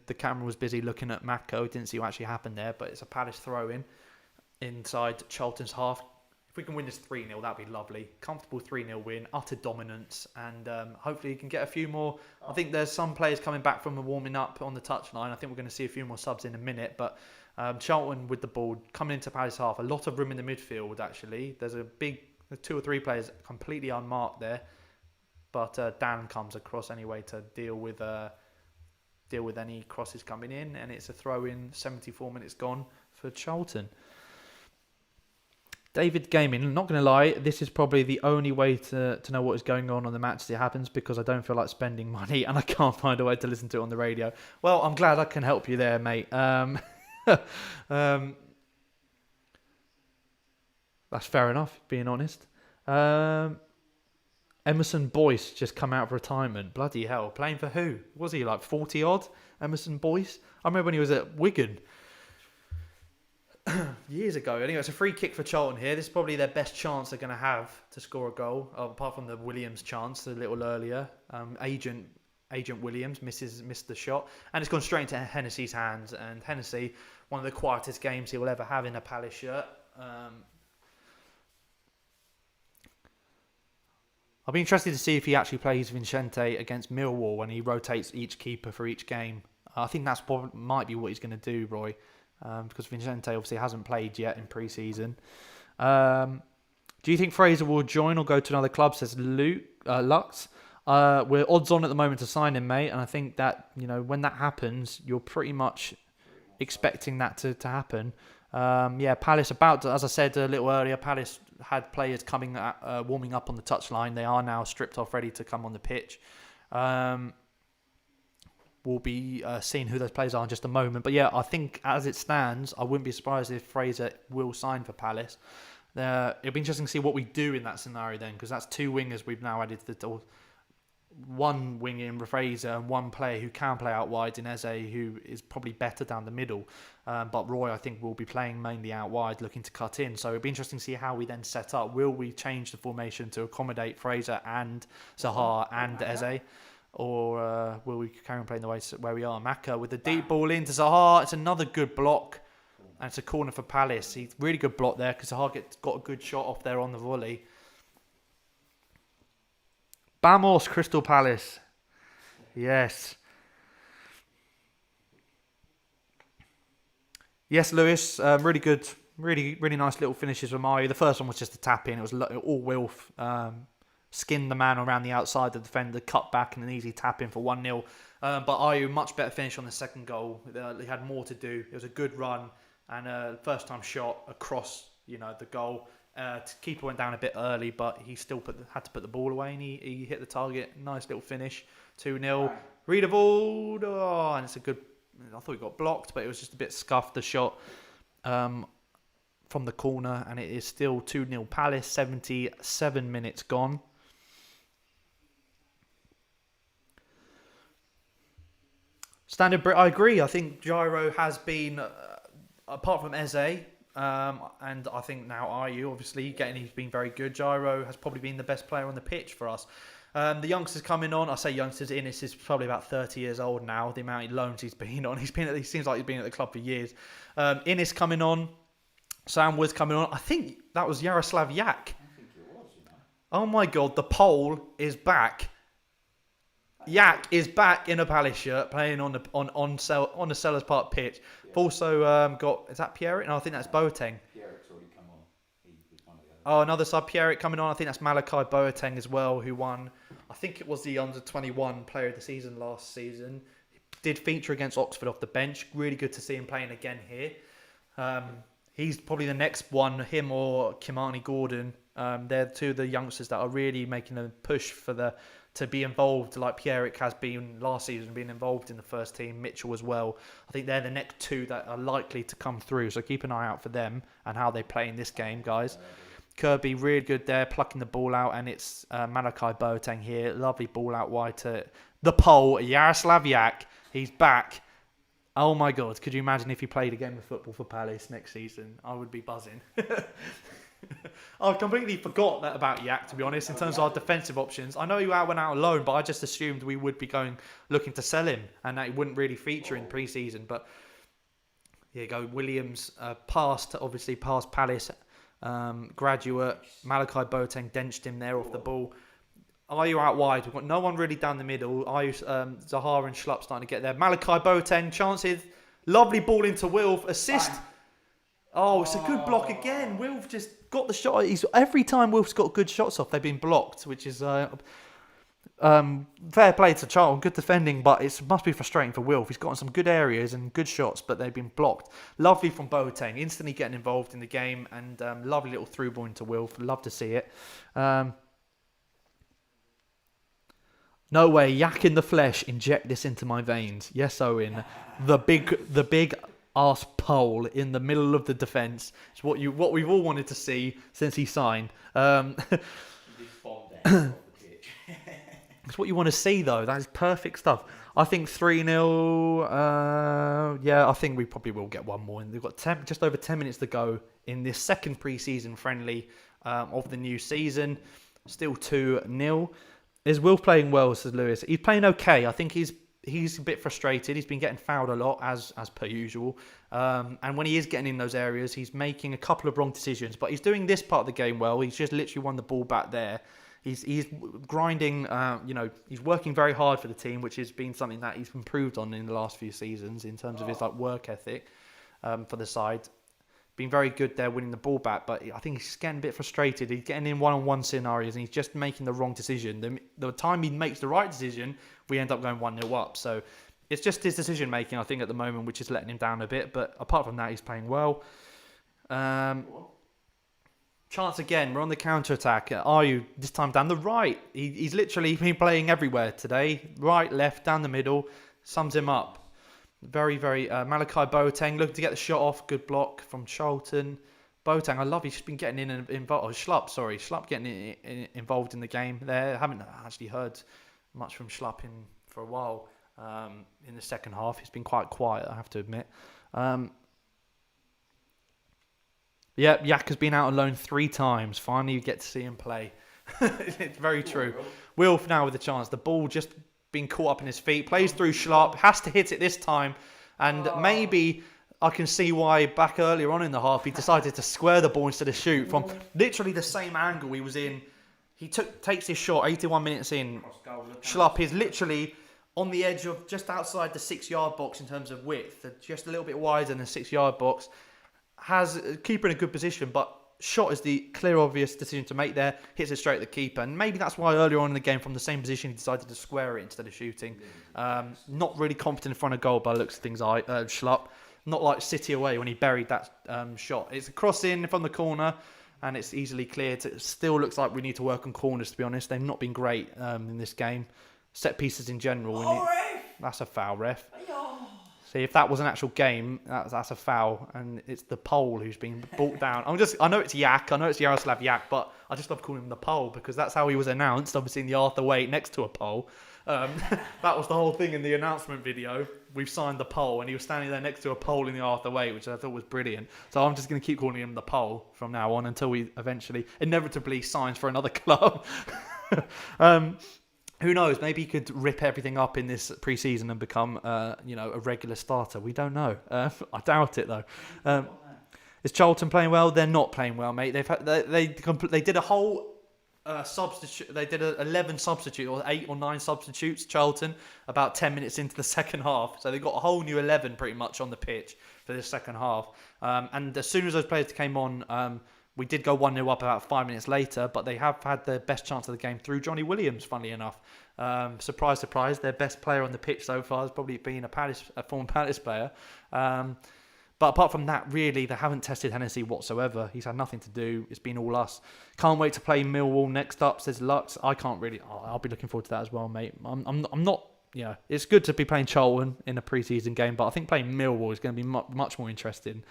The camera was busy looking at Mako. Didn't see what actually happened there, but it's a Palace throw-in inside Charlton's half. If we can win this 3-0, that'd be lovely. Comfortable 3-0 win, utter dominance, and hopefully you can get a few more. I think there's some players coming back from warming up on the touchline. I think we're going to see a few more subs in a minute, but Charlton with the ball coming into Palace half. A lot of room in the midfield, actually. There's 2 or 3 players completely unmarked there, but Dan comes across anyway to deal with any crosses coming in, and it's a throw-in. 74 minutes gone for Charlton. David Gaming, not going to lie, this is probably the only way to know what is going on the match as it happens, because I don't feel like spending money and I can't find a way to listen to it on the radio. Well, I'm glad I can help you there, mate. That's fair enough, being honest. Emerson Boyce just come out of retirement. Bloody hell. Playing for who? Was he like 40 odd? Emerson Boyce? I remember when he was at Wigan. Years ago. Anyway, it's a free kick for Charlton here. This is probably their best chance they're going to have to score a goal, apart from the Williams chance a little earlier. Agent Williams missed the shot, and it's gone straight into Hennessy's hands. And Hennessy, one of the quietest games he will ever have in a Palace shirt. I'll be interested to see if he actually plays Vicente against Millwall when he rotates each keeper for each game. I think that's might be what he's going to do, Roy. Because Vicente obviously hasn't played yet in pre-season. Do you think Fraser will join or go to another club, says Lux? We're odds on at the moment to sign him, mate, and I think that, when that happens, you're pretty much expecting that to happen. Palace as I said a little earlier, Palace had players warming up on the touchline. They are now stripped off, ready to come on the pitch. We'll be seeing who those players are in just a moment. But yeah, I think as it stands, I wouldn't be surprised if Fraser will sign for Palace. It'll be interesting to see what we do in that scenario then, because that's 2 wingers we've now added to the one wing in Fraser and one player who can play out wide in Eze, who is probably better down the middle. But Roy, I think, will be playing mainly out wide, looking to cut in. So it'll be interesting to see how we then set up. Will we change the formation to accommodate Fraser and Zaha and Eze? Or will we carry on playing the way where we are? Maka with the deep ball into Zaha. It's another good block. And it's a corner for Palace. He's really good block there because Zaha got a good shot off there on the volley. Bamos, Crystal Palace. Yes. Yes, Lewis. Really good. Really, really nice little finishes from Ayew. The first one was just a tap in. It was all Wilf. Skinned the man around the outside of the defender, cut back and an easy tap in for 1-0. But Ayew, much better finish on the second goal. He had more to do. It was a good run and a first time shot across, the goal. Keeper went down a bit early, but he still had to put the ball away and he hit the target. Nice little finish. 2-0. Read a ball. Oh, and it's a good. I thought he got blocked, but it was just a bit scuffed, the shot from the corner, and it is still 2-0 Palace. 77 minutes gone. Standard Brit, I agree. I think Gyro has been, apart from Eze, and I think now Ayew, obviously, he's been very good. Gyro has probably been the best player on the pitch for us. The youngsters coming on, I say youngsters, Innes is probably about 30 years old now, the amount of loans he's been on. He seems like he's been at the club for years. Innes coming on, Sam Woods coming on. I think that was Yaroslav Yak. I think it was, Oh my God, the Pole is back. Yak is back in a Palace shirt, playing on the Sellers Park pitch. Yeah. Also got, is that Pierrick? No, I think that's Boateng. Pierrick's already come on. He was one of the others. Oh, another sub Pierrick coming on. I think that's Malachi Boateng as well, who won. I think it was the under-21 player of the season last season. Did feature against Oxford off the bench. Really good to see him playing again here. He's probably the next one, him or Kimani Gordon. They're 2 of the youngsters that are really making a push to be involved, like Pierrick has been last season, being involved in the first team, Mitchell as well. I think they're the next 2 that are likely to come through, so keep an eye out for them and how they play in this game, guys. Kirby, really good there, plucking the ball out, and it's Malachi Boateng here. Lovely ball out wide to the Pole, Yaroslav Yak. He's back. Oh my God, could you imagine if he played a game of football for Palace next season? I would be buzzing. I completely forgot that about Yak, to be honest, in terms of our defensive options. I know he went out on loan, but I just assumed we would be looking to sell him and that he wouldn't really feature in pre-season. But here you go, Williams past Palace, graduate, Malachi Boateng denched him there off the ball. Ayew out wide, we've got no one really down the middle. Ayew, Zaha and Schlupp starting to get there. Malachi Boateng, chances, lovely ball into Wilf, assist. Oh, it's a good block again. Wilf just got the shot. Every time Wilf's got good shots off, they've been blocked, which is fair play to Charlton. Good defending, but it must be frustrating for Wilf. He's gotten some good areas and good shots, but they've been blocked. Lovely from Boateng, instantly getting involved in the game, and lovely little through ball into Wilf. Love to see it. No way, Yak in the flesh, inject this into my veins. Yes, Owen. The big arse pole in the middle of the defence. It's what we've all wanted to see since he signed. It's what you want to see, though. That is perfect stuff. I think 3-0. Yeah, I think we probably will get one more. And we've got just over 10 minutes to go in this second pre-season friendly of the new season. Still 2-0. Is Will playing well, says Lewis. He's playing okay. I think he's a bit frustrated. He's been getting fouled a lot, as per usual. And when he is getting in those areas, he's making a couple of wrong decisions. But he's doing this part of the game well. He's just literally won the ball back there. He's grinding, he's working very hard for the team, which has been something that he's improved on in the last few seasons in terms of his work ethic for the side. Been very good there winning the ball back, but I think he's getting a bit frustrated. He's getting in one-on-one scenarios and he's just making the wrong decision. The time he makes the right decision, we end up going 1-0 up. So it's just his decision making, I think, at the moment, which is letting him down a bit. But apart from that, he's playing well. Chance again. We're on the counter-attack. Ayew, this time down the right. He's literally been playing everywhere today. Right, left, down the middle. Sums him up. Very, very... Malachi Boateng looking to get the shot off. Good block from Charlton. Boateng, I love he's just been getting involved. Oh, Schlupp getting involved in the game there. I haven't actually heard much from Schlupp for a while in the second half. He's been quite quiet, I have to admit. Yak has been out on loan 3 times. Finally, you get to see him play. It's very true. Wilf now with the chance. The ball just been caught up in his feet. Plays through Schlupp. Has to hit it this time. And maybe I can see why back earlier on in the half he decided to square the ball instead of shoot from literally the same angle he was in. He takes his shot 81 minutes in. Schlupp is literally on the edge of just outside the 6-yard box in terms of width. Just a little bit wider than the 6-yard box. Has keeper in a good position, but shot is the clear, obvious decision to make there. Hits it straight at the keeper. And maybe that's why earlier on in the game, from the same position, he decided to square it instead of shooting. Not really confident in front of goal by the looks of things, Schlupp. Not like City away when he buried that shot. It's a cross in from the corner, and it's easily cleared. It still looks like we need to work on corners, to be honest. They've not been great in this game. Set pieces in general. That's a foul, ref. See, if that was an actual game, that's a foul, and it's the pole who's been brought down. I know it's Yak, I know it's Yaroslav Yak, but I just love calling him the pole because that's how he was announced, obviously in the Arthur Way next to a pole. That was the whole thing in the announcement video. We've signed the pole, and he was standing there next to a pole in the Arthur Way, which I thought was brilliant. So I'm just going to keep calling him the pole from now on until he eventually, inevitably, signs for another club. Who knows? Maybe he could rip everything up in this pre-season and become, a regular starter. We don't know. I doubt it though. Is Charlton playing well? They're not playing well, mate. They did a whole substitute. They did 11 substitutes or 8 or 9 substitutes. Charlton about 10 minutes into the second half, so they got a whole new 11 pretty much on the pitch for this second half. And as soon as those players came on. We did go 1-0 up about 5 minutes later, but they have had the best chance of the game through Johnny Williams, funnily enough. Surprise, surprise, their best player on the pitch so far has probably been a former Palace player. But apart from that, really, they haven't tested Hennessy whatsoever. He's had nothing to do. It's been all us. Can't wait to play Millwall next up, says Lux. I can't really... I'll be looking forward to that as well, mate. I'm not... it's good to be playing Charlton in a pre-season game, but I think playing Millwall is going to be much more interesting.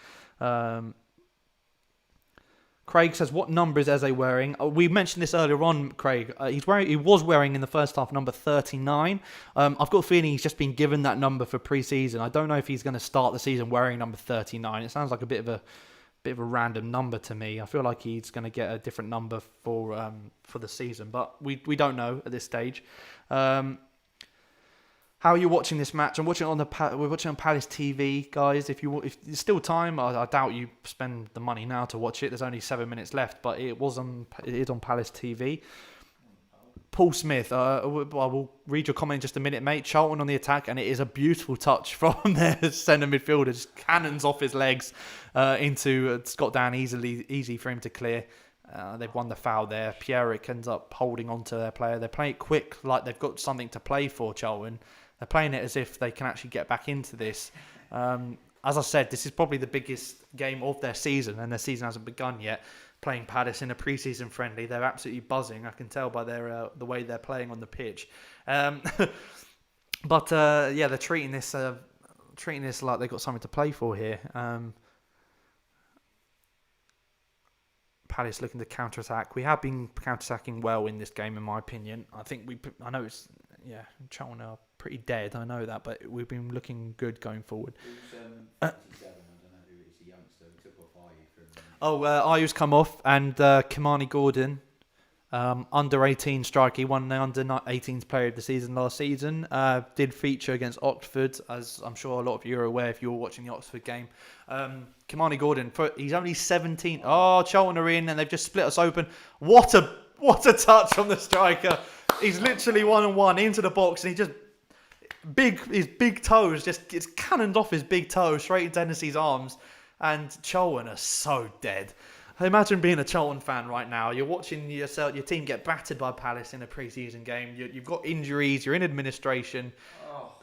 Craig says, what number is Eze wearing? We mentioned this earlier on, Craig. He was wearing in the first half number 39. I've got a feeling he's just been given that number for pre-season. I don't know if he's going to start the season wearing number 39. It sounds like a bit of a random number to me. I feel like he's going to get a different number for the season, but we don't know at this stage. How are you watching this match? I'm watching it we're watching on Palace TV, guys. If there's still time, I doubt you spend the money now to watch it. There's only 7 minutes left, but it is on Palace TV. Paul Smith, I will read your comment in just a minute, mate. Charlton on the attack, and it is a beautiful touch from their centre midfielder. Just cannons off his legs into Scott Dan, easy for him to clear. They've won the foul there. Pierrick ends up holding on to their player. They're playing it quick, like they've got something to play for, Charlton. They're playing it as if they can actually get back into this. As I said, this is probably the biggest game of their season, and their season hasn't begun yet. Playing Palace in a pre-season friendly, they're absolutely buzzing. I can tell by the way they're playing on the pitch. But they're treating this like they've got something to play for here. Palace looking to counter-attack. We have been counter-attacking well in this game, in my opinion. I know it's Charlton are pretty dead. I know that, but we've been looking good going forward. Who's 57? I don't know who it is. The youngster who took off Ayew from. Ayew's come off, and Kimani Gordon, under 18 striker. He won the under 18s player of the season last season. Did feature against Oxford, as I'm sure a lot of you are aware if you were watching the Oxford game. Kimani Gordon, he's only 17. Oh, Charlton are in, and they've just split us open. What a touch from the striker. He's literally 1-on-1 into the box, and his big toes just gets cannoned off his big toe straight into Hennessy's arms, and Charlton are so dead. Imagine being a Charlton fan right now. You're watching your team get battered by Palace in a pre-season game. You've got injuries. You're in administration.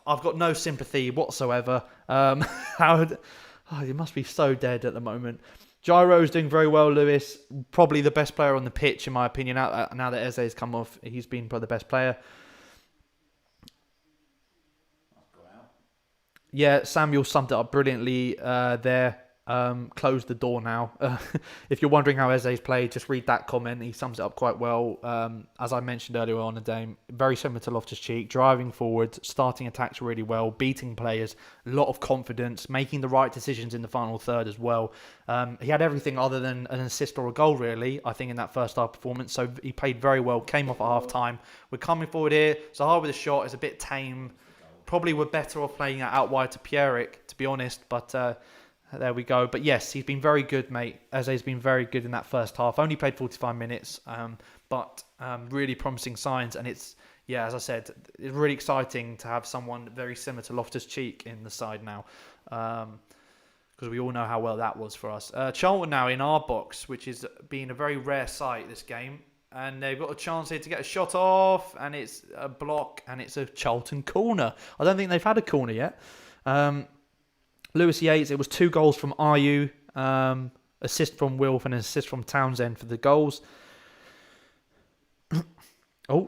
I've got no sympathy whatsoever. You must be so dead at the moment. Gyro's doing very well, Lewis. Probably the best player on the pitch, in my opinion. Now that Eze's come off, he's been probably the best player. Yeah, Samuel summed it up brilliantly there. Close the door now. If you're wondering how Eze's played, just read that comment. He sums it up quite well. As I mentioned earlier on the game, very similar to Loftus-Cheek, driving forward, starting attacks really well, beating players, a lot of confidence, making the right decisions in the final third as well. He had everything other than an assist or a goal, really, I think, in that first half performance. So he played very well, came off at half time. We're coming forward here. Zaha with a shot is a bit tame. Probably we're better off playing it out wide to Pierrick, to be honest, but there we go. But yes, he's been very good, mate. Eze's been very good in that first half. Only played 45 minutes, but really promising signs. And it's, as I said, it's really exciting to have someone very similar to Loftus-Cheek in the side now, because we all know how well that was for us. Charlton now in our box, which is being a very rare sight this game. And they've got a chance here to get a shot off, and it's a block, and it's a Charlton corner. I don't think they've had a corner yet. Lewis Yates, it was 2 goals from Ayew, assist from Wilf and an assist from Townsend for the goals.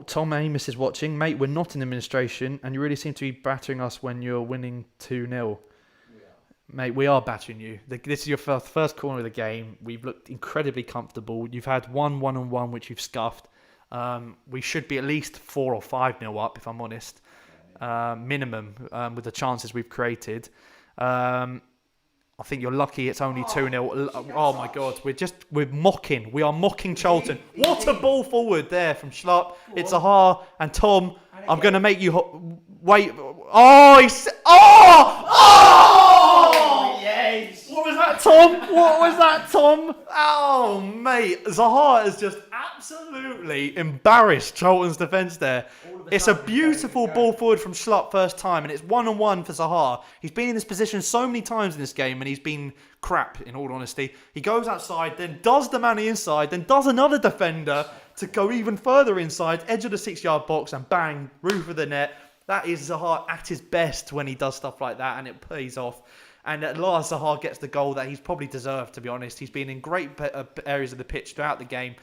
Tom Amos is watching. Mate, we're not in administration, and you really seem to be battering us when you're winning 2-0. Mate, we are battering you. This is your first corner of the game. We've looked incredibly comfortable. You've had one one-on-one, which you've scuffed. We should be at least 4 or 5-0 up, if I'm honest. Minimum, with the chances we've created. I think you're lucky it's only 2-0. Oh my God, we're mocking. We are mocking Charlton. What a ball forward there from Schlupp. It's Zaha and Tom. I'm going to make you wait. Yes. What was that, Tom? Oh, mate. Zaha has just absolutely embarrassed Charlton's defence there. It's a beautiful ball forward from Schlupp first time, and it's 1-on-1 for Zaha. He's been in this position so many times in this game, and he's been crap, in all honesty. He goes outside, then does the man inside, then does another defender to go even further inside, edge of the 6-yard box, and bang, roof of the net. That is Zaha at his best when he does stuff like that, and it pays off. And at last, Zaha gets the goal that he's probably deserved, to be honest. He's been in great areas of the pitch throughout the game.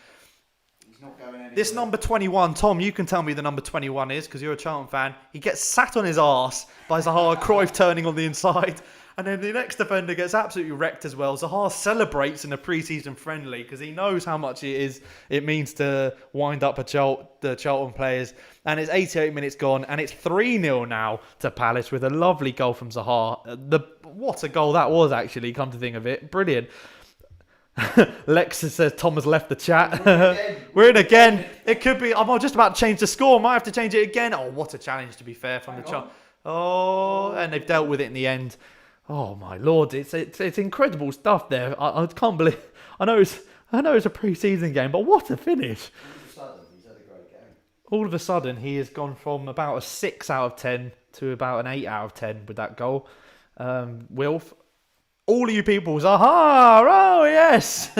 He's not going anywhere. This number 21, Tom, you can tell me the number 21 is because you're a Charlton fan. He gets sat on his arse by Zaha, Cruyff turning on the inside. And then the next defender gets absolutely wrecked as well. Zaha celebrates in a pre-season friendly because he knows how much it means to wind up the Charlton players. And it's 88 minutes gone, and it's 3-0 now to Palace with a lovely goal from Zaha. What a goal that was, actually, come to think of it. Brilliant. Lexus says Tom has left the chat. We're in again. It could be. I'm just about to change the score. Might have to change it again. Oh, what a challenge, to be fair, from the Charlton. Oh, and they've dealt with it in the end. Oh my lord, it's incredible stuff there. I can't believe. I know it's a pre-season game, but what a finish! All of a sudden, he's had a great game. All of a sudden, he has gone from about a 6 out of 10 to about an 8 out of 10 with that goal. Wilf, all of you people, Zaha! Oh yes,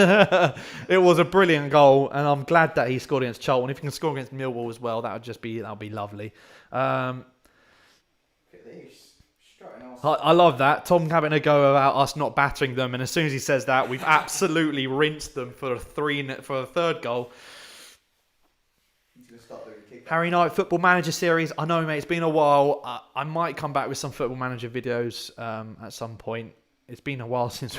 it was a brilliant goal, and I'm glad that he scored against Charlton. If he can score against Millwall as well, that would be lovely. Look at this. I love that. Tom having a go about us not battering them, and as soon as he says that, we've absolutely rinsed them for a third goal. He's going to start doing kick. Harry Knight Football Manager series. I know, mate. It's been a while. I might come back with some Football Manager videos at some point. It's been a while since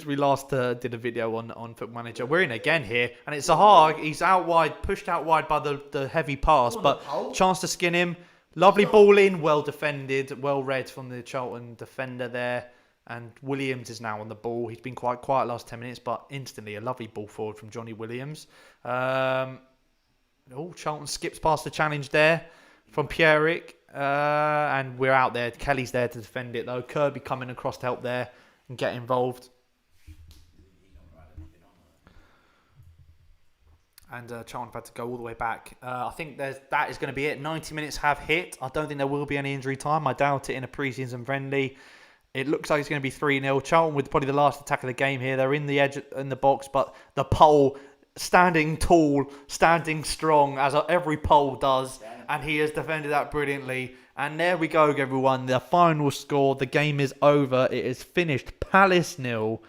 we last did a video on Football Manager. We're in again here, and it's Zaha. He's out wide, pushed out wide by the heavy pass, but chance to skin him. Lovely ball in, well defended, well read from the Charlton defender there. And Williams is now on the ball. He's been quite quiet last 10 minutes, but instantly a lovely ball forward from Johnny Williams. Charlton skips past the challenge there from Pierrick. And we're out there. Kelly's there to defend it, though. Kirby coming across to help there and get involved. And Charlton have had to go all the way back. I think that is going to be it. 90 minutes have hit. I don't think there will be any injury time. I doubt it in a pre-season friendly. It looks like it's going to be 3-0. Charlton with probably the last attack of the game here. They're in the edge in the box, but the pole standing tall, standing strong, as every pole does. And he has defended that brilliantly. And there we go, everyone. The final score. The game is over. It is finished. Palace 0.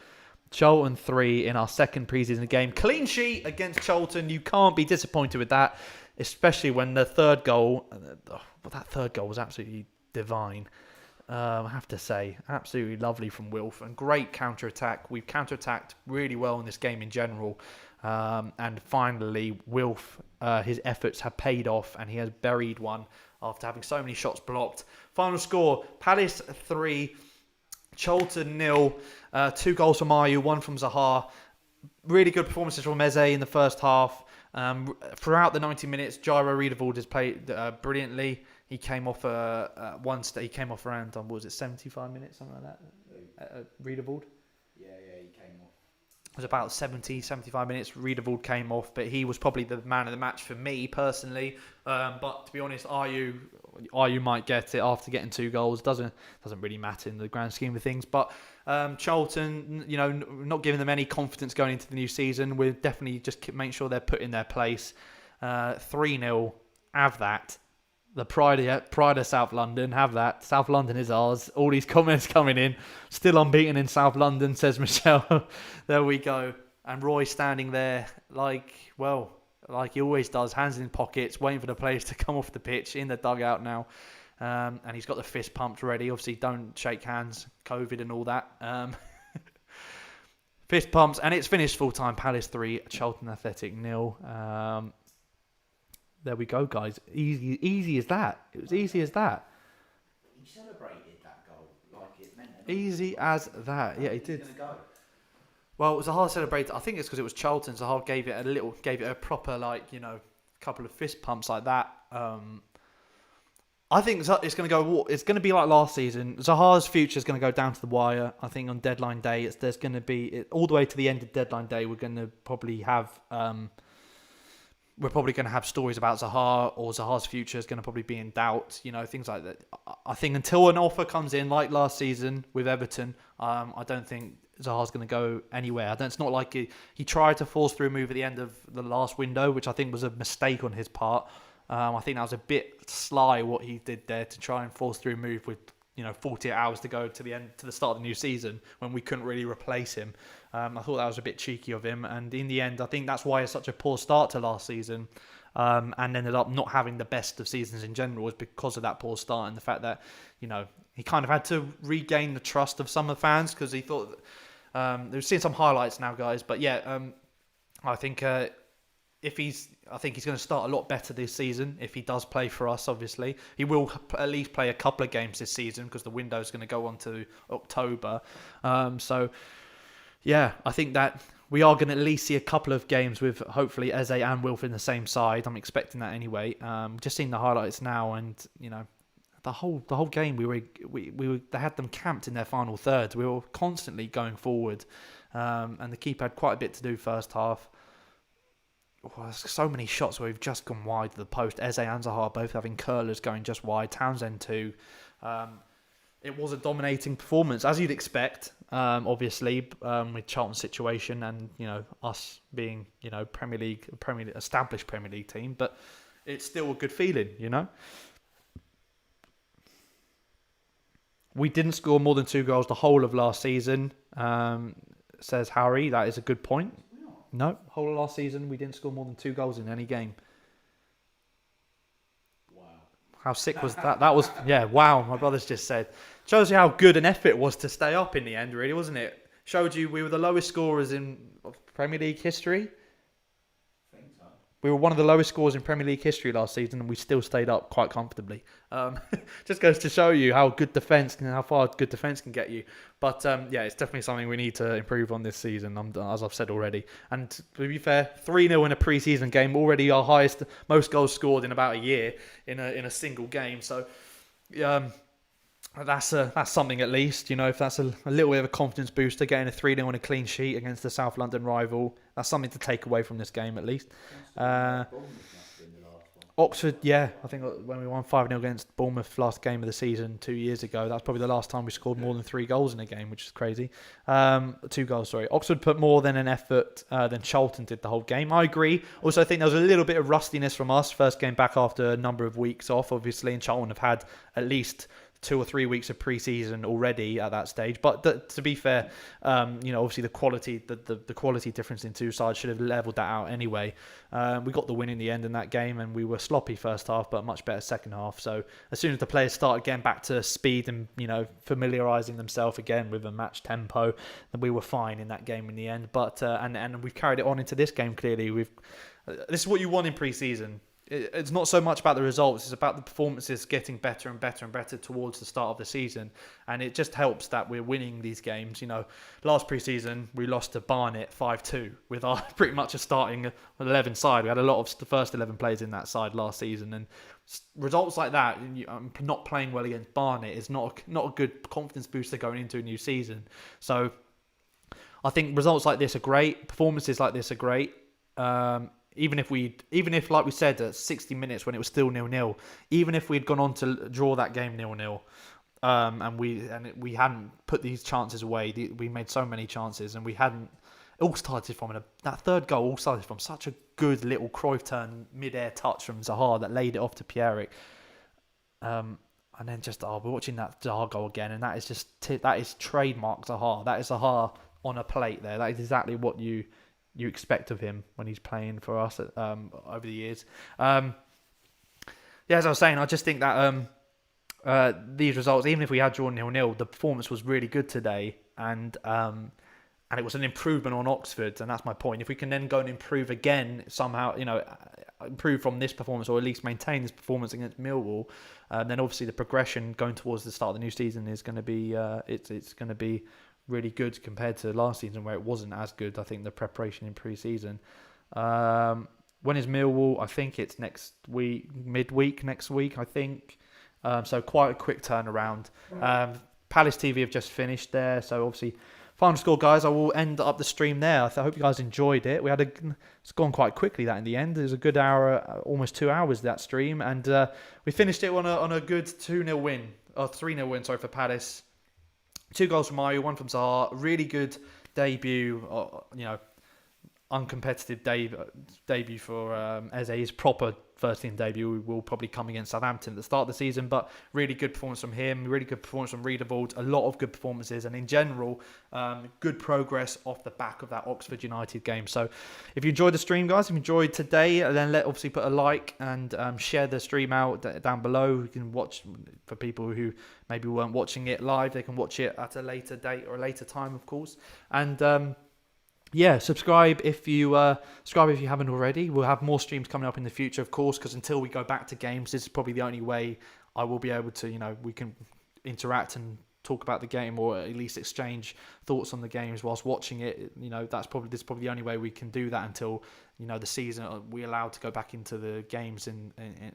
Charlton 3 in our second pre-season game. Clean sheet against Charlton. You can't be disappointed with that, especially when the third goal, that third goal was absolutely divine. I have to say, absolutely lovely from Wilf, and great counter-attack. We've counter-attacked really well in this game in general. And finally, Wilf, his efforts have paid off, and he has buried one after having so many shots blocked. Final score, Palace 3, Charlton 0, 2 goals from Ayew, 1 from Zaha. Really good performances from Eze in the first half. Throughout the 90 minutes, Jairo Riedewald has played brilliantly. He came off he came off around, what was it, 75 minutes, something like that? Riedewald? Yeah, he came off. It was about 75 minutes. Riedewald came off, but he was probably the man of the match for me personally. But to be honest, Ayew might get it after getting 2 goals. Doesn't really matter in the grand scheme of things. But Charlton, not giving them any confidence going into the new season. We're definitely just making sure they're put in their place. 3-0, have that. The pride of South London, have that. South London is ours. All these comments coming in. Still unbeaten in South London, says Michelle. There we go. And Roy standing there like he always does, hands in pockets, waiting for the players to come off the pitch, in the dugout now. And he's got the fist pumped ready. Obviously, don't shake hands, COVID and all that. Fist pumps, and it's finished full-time. Palace 3, Charlton Athletic 0. There we go, guys. Easy as that. It was easy as that. He celebrated that goal like it meant anything. Easy as that. Yeah, he did. He's gonna go. Well, it was a hard celebrate. I think it's because it was Charlton, so Zaha gave it a proper, couple of fist pumps like that. I think it's going to go. It's going to be like last season. Zaha's future is going to go down to the wire. I think on deadline day, there's going to be all the way to the end of deadline day. We're going to probably have. We're probably going to have stories about Zaha, or Zaha's future is going to probably be in doubt. Things like that. I think until an offer comes in, like last season with Everton, I don't think Zaha's going to go anywhere. It's not like he tried to force through a move at the end of the last window, which I think was a mistake on his part. I think that was a bit sly what he did there to try and force through a move with 48 hours to go to the start of the new season when we couldn't really replace him. I thought that was a bit cheeky of him, and in the end, I think that's why it's such a poor start to last season, and ended up not having the best of seasons in general, was because of that poor start and the fact that he kind of had to regain the trust of some of the fans, because he thought they've seen some highlights now, guys, but I think he's going to start a lot better this season if he does play for us. Obviously, he will at least play a couple of games this season because the window is going to go on to October. I think that we are going to at least see a couple of games with hopefully Eze and Wilf in the same side. I'm expecting that anyway. Just seeing the highlights now, and the whole game they had them camped in their final third. We were constantly going forward, and the keeper had quite a bit to do first half. There's so many shots where we've just gone wide of the post. Eze and Zaha both having curlers going just wide. Townsend too. It was a dominating performance, as you'd expect, obviously, with Charlton's situation and us being established Premier League team. But it's still a good feeling, We didn't score more than 2 goals the whole of last season, says Harry. That is a good point. No, whole of last season we didn't score more than 2 goals in any game. Wow. How sick was that? That was, wow, my brother's just said. Shows you how good an effort it was to stay up in the end, really, wasn't it? Showed you we were the lowest scorers in Premier League history. We were one of the lowest scores in Premier League history last season, and we still stayed up quite comfortably. Just goes to show you how good defence and how far good defence can get you. But it's definitely something we need to improve on this season, as I've said already. And to be fair, 3-0 in a pre-season game, already our highest, most goals scored in about a year in a single game. So that's something at least. If that's a little bit of a confidence booster, getting a 3-0 and a clean sheet against the South London rival, that's something to take away from this game at least. Oxford, I think when we won 5-0 against Bournemouth last game of the season 2 years ago, that's probably the last time we scored more than 3 goals in a game, which is crazy. 2 goals, sorry. Oxford put more than an effort than Charlton did the whole game. I agree. Also, I think there was a little bit of rustiness from us. First game back after a number of weeks off, obviously, and Charlton have had at least 2 or 3 weeks of pre-season already at that stage. But to be fair, obviously the quality difference in 2 sides should have levelled that out anyway. We got the win in the end in that game, and we were sloppy first half, but much better second half. So as soon as the players started getting back to speed and familiarising themselves again with a match tempo, then we were fine in that game in the end. But and we've carried it on into this game. Clearly, this is what you want in pre-season. It's not so much about the results, it's about the performances getting better and better and better towards the start of the season. And it just helps that we're winning these games. Last pre-season, we lost to Barnet 5-2 with our pretty much a starting 11 side. We had a lot of the first 11 players in that side last season. And results like that, not playing well against Barnet, is not a good confidence booster going into a new season. So I think results like this are great. Performances like this are great. Even if, like we said, at 60 minutes when it was still 0-0, even if we'd gone on to draw that game 0-0, and we hadn't put these chances away, we made so many chances, and we hadn't. It all started from that third goal. All started from such a good little Cruyff turn, mid-air touch from Zaha that laid it off to Pierre-Emerick. And then we're watching that Zaha goal again, and that is trademark Zaha. That is Zaha on a plate there. That is exactly what you expect of him when he's playing for us over the years. As I was saying, I just think that these results, even if we had drawn 0-0, the performance was really good today, and it was an improvement on Oxford, and that's my point. If we can then go and improve again somehow, improve from this performance, or at least maintain this performance against Millwall, then obviously the progression going towards the start of the new season is going to be it's going to be really good compared to last season where it wasn't as good. I think the preparation in pre-season. When is Millwall? I think it's next week, midweek next week, I think. So quite a quick turnaround. Palace TV have just finished there. So obviously, final score, guys, I will end up the stream there. I hope you guys enjoyed it. It's gone quite quickly that in the end. It was a good hour, almost 2 hours, that stream. And we finished it on a good 2-0 win, or 3-0 win, for Palace. 2 goals from Ayew, 1 from Zaha. Really good debut. uncompetitive debut for Eze's proper first team debut will probably come against Southampton at the start of the season, but really good performance from him, really good performance from Riedewald, a lot of good performances, and in general, good progress off the back of that Oxford United game. So if you enjoyed the stream, guys, if you enjoyed today, then obviously put a like and share the stream out down below. You can watch, for people who maybe weren't watching it live, they can watch it at a later date or a later time, of course. And yeah, subscribe if you haven't already. We'll have more streams coming up in the future, of course, because until we go back to games, this is probably the only way I will be able to, we can interact and talk about the game, or at least exchange thoughts on the games whilst watching it. This is probably the only way we can do that until the season we're allowed to go back into the games in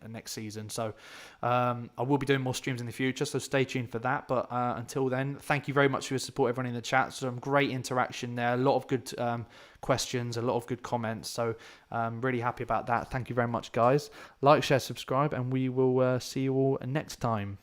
next season. So I will be doing more streams in the future, so stay tuned for that. But until then, thank you very much for your support, everyone in the chat. Some great interaction there, a lot of good questions, a lot of good comments, so really happy about that. Thank you very much, guys. Like, share, subscribe, and we will see you all next time.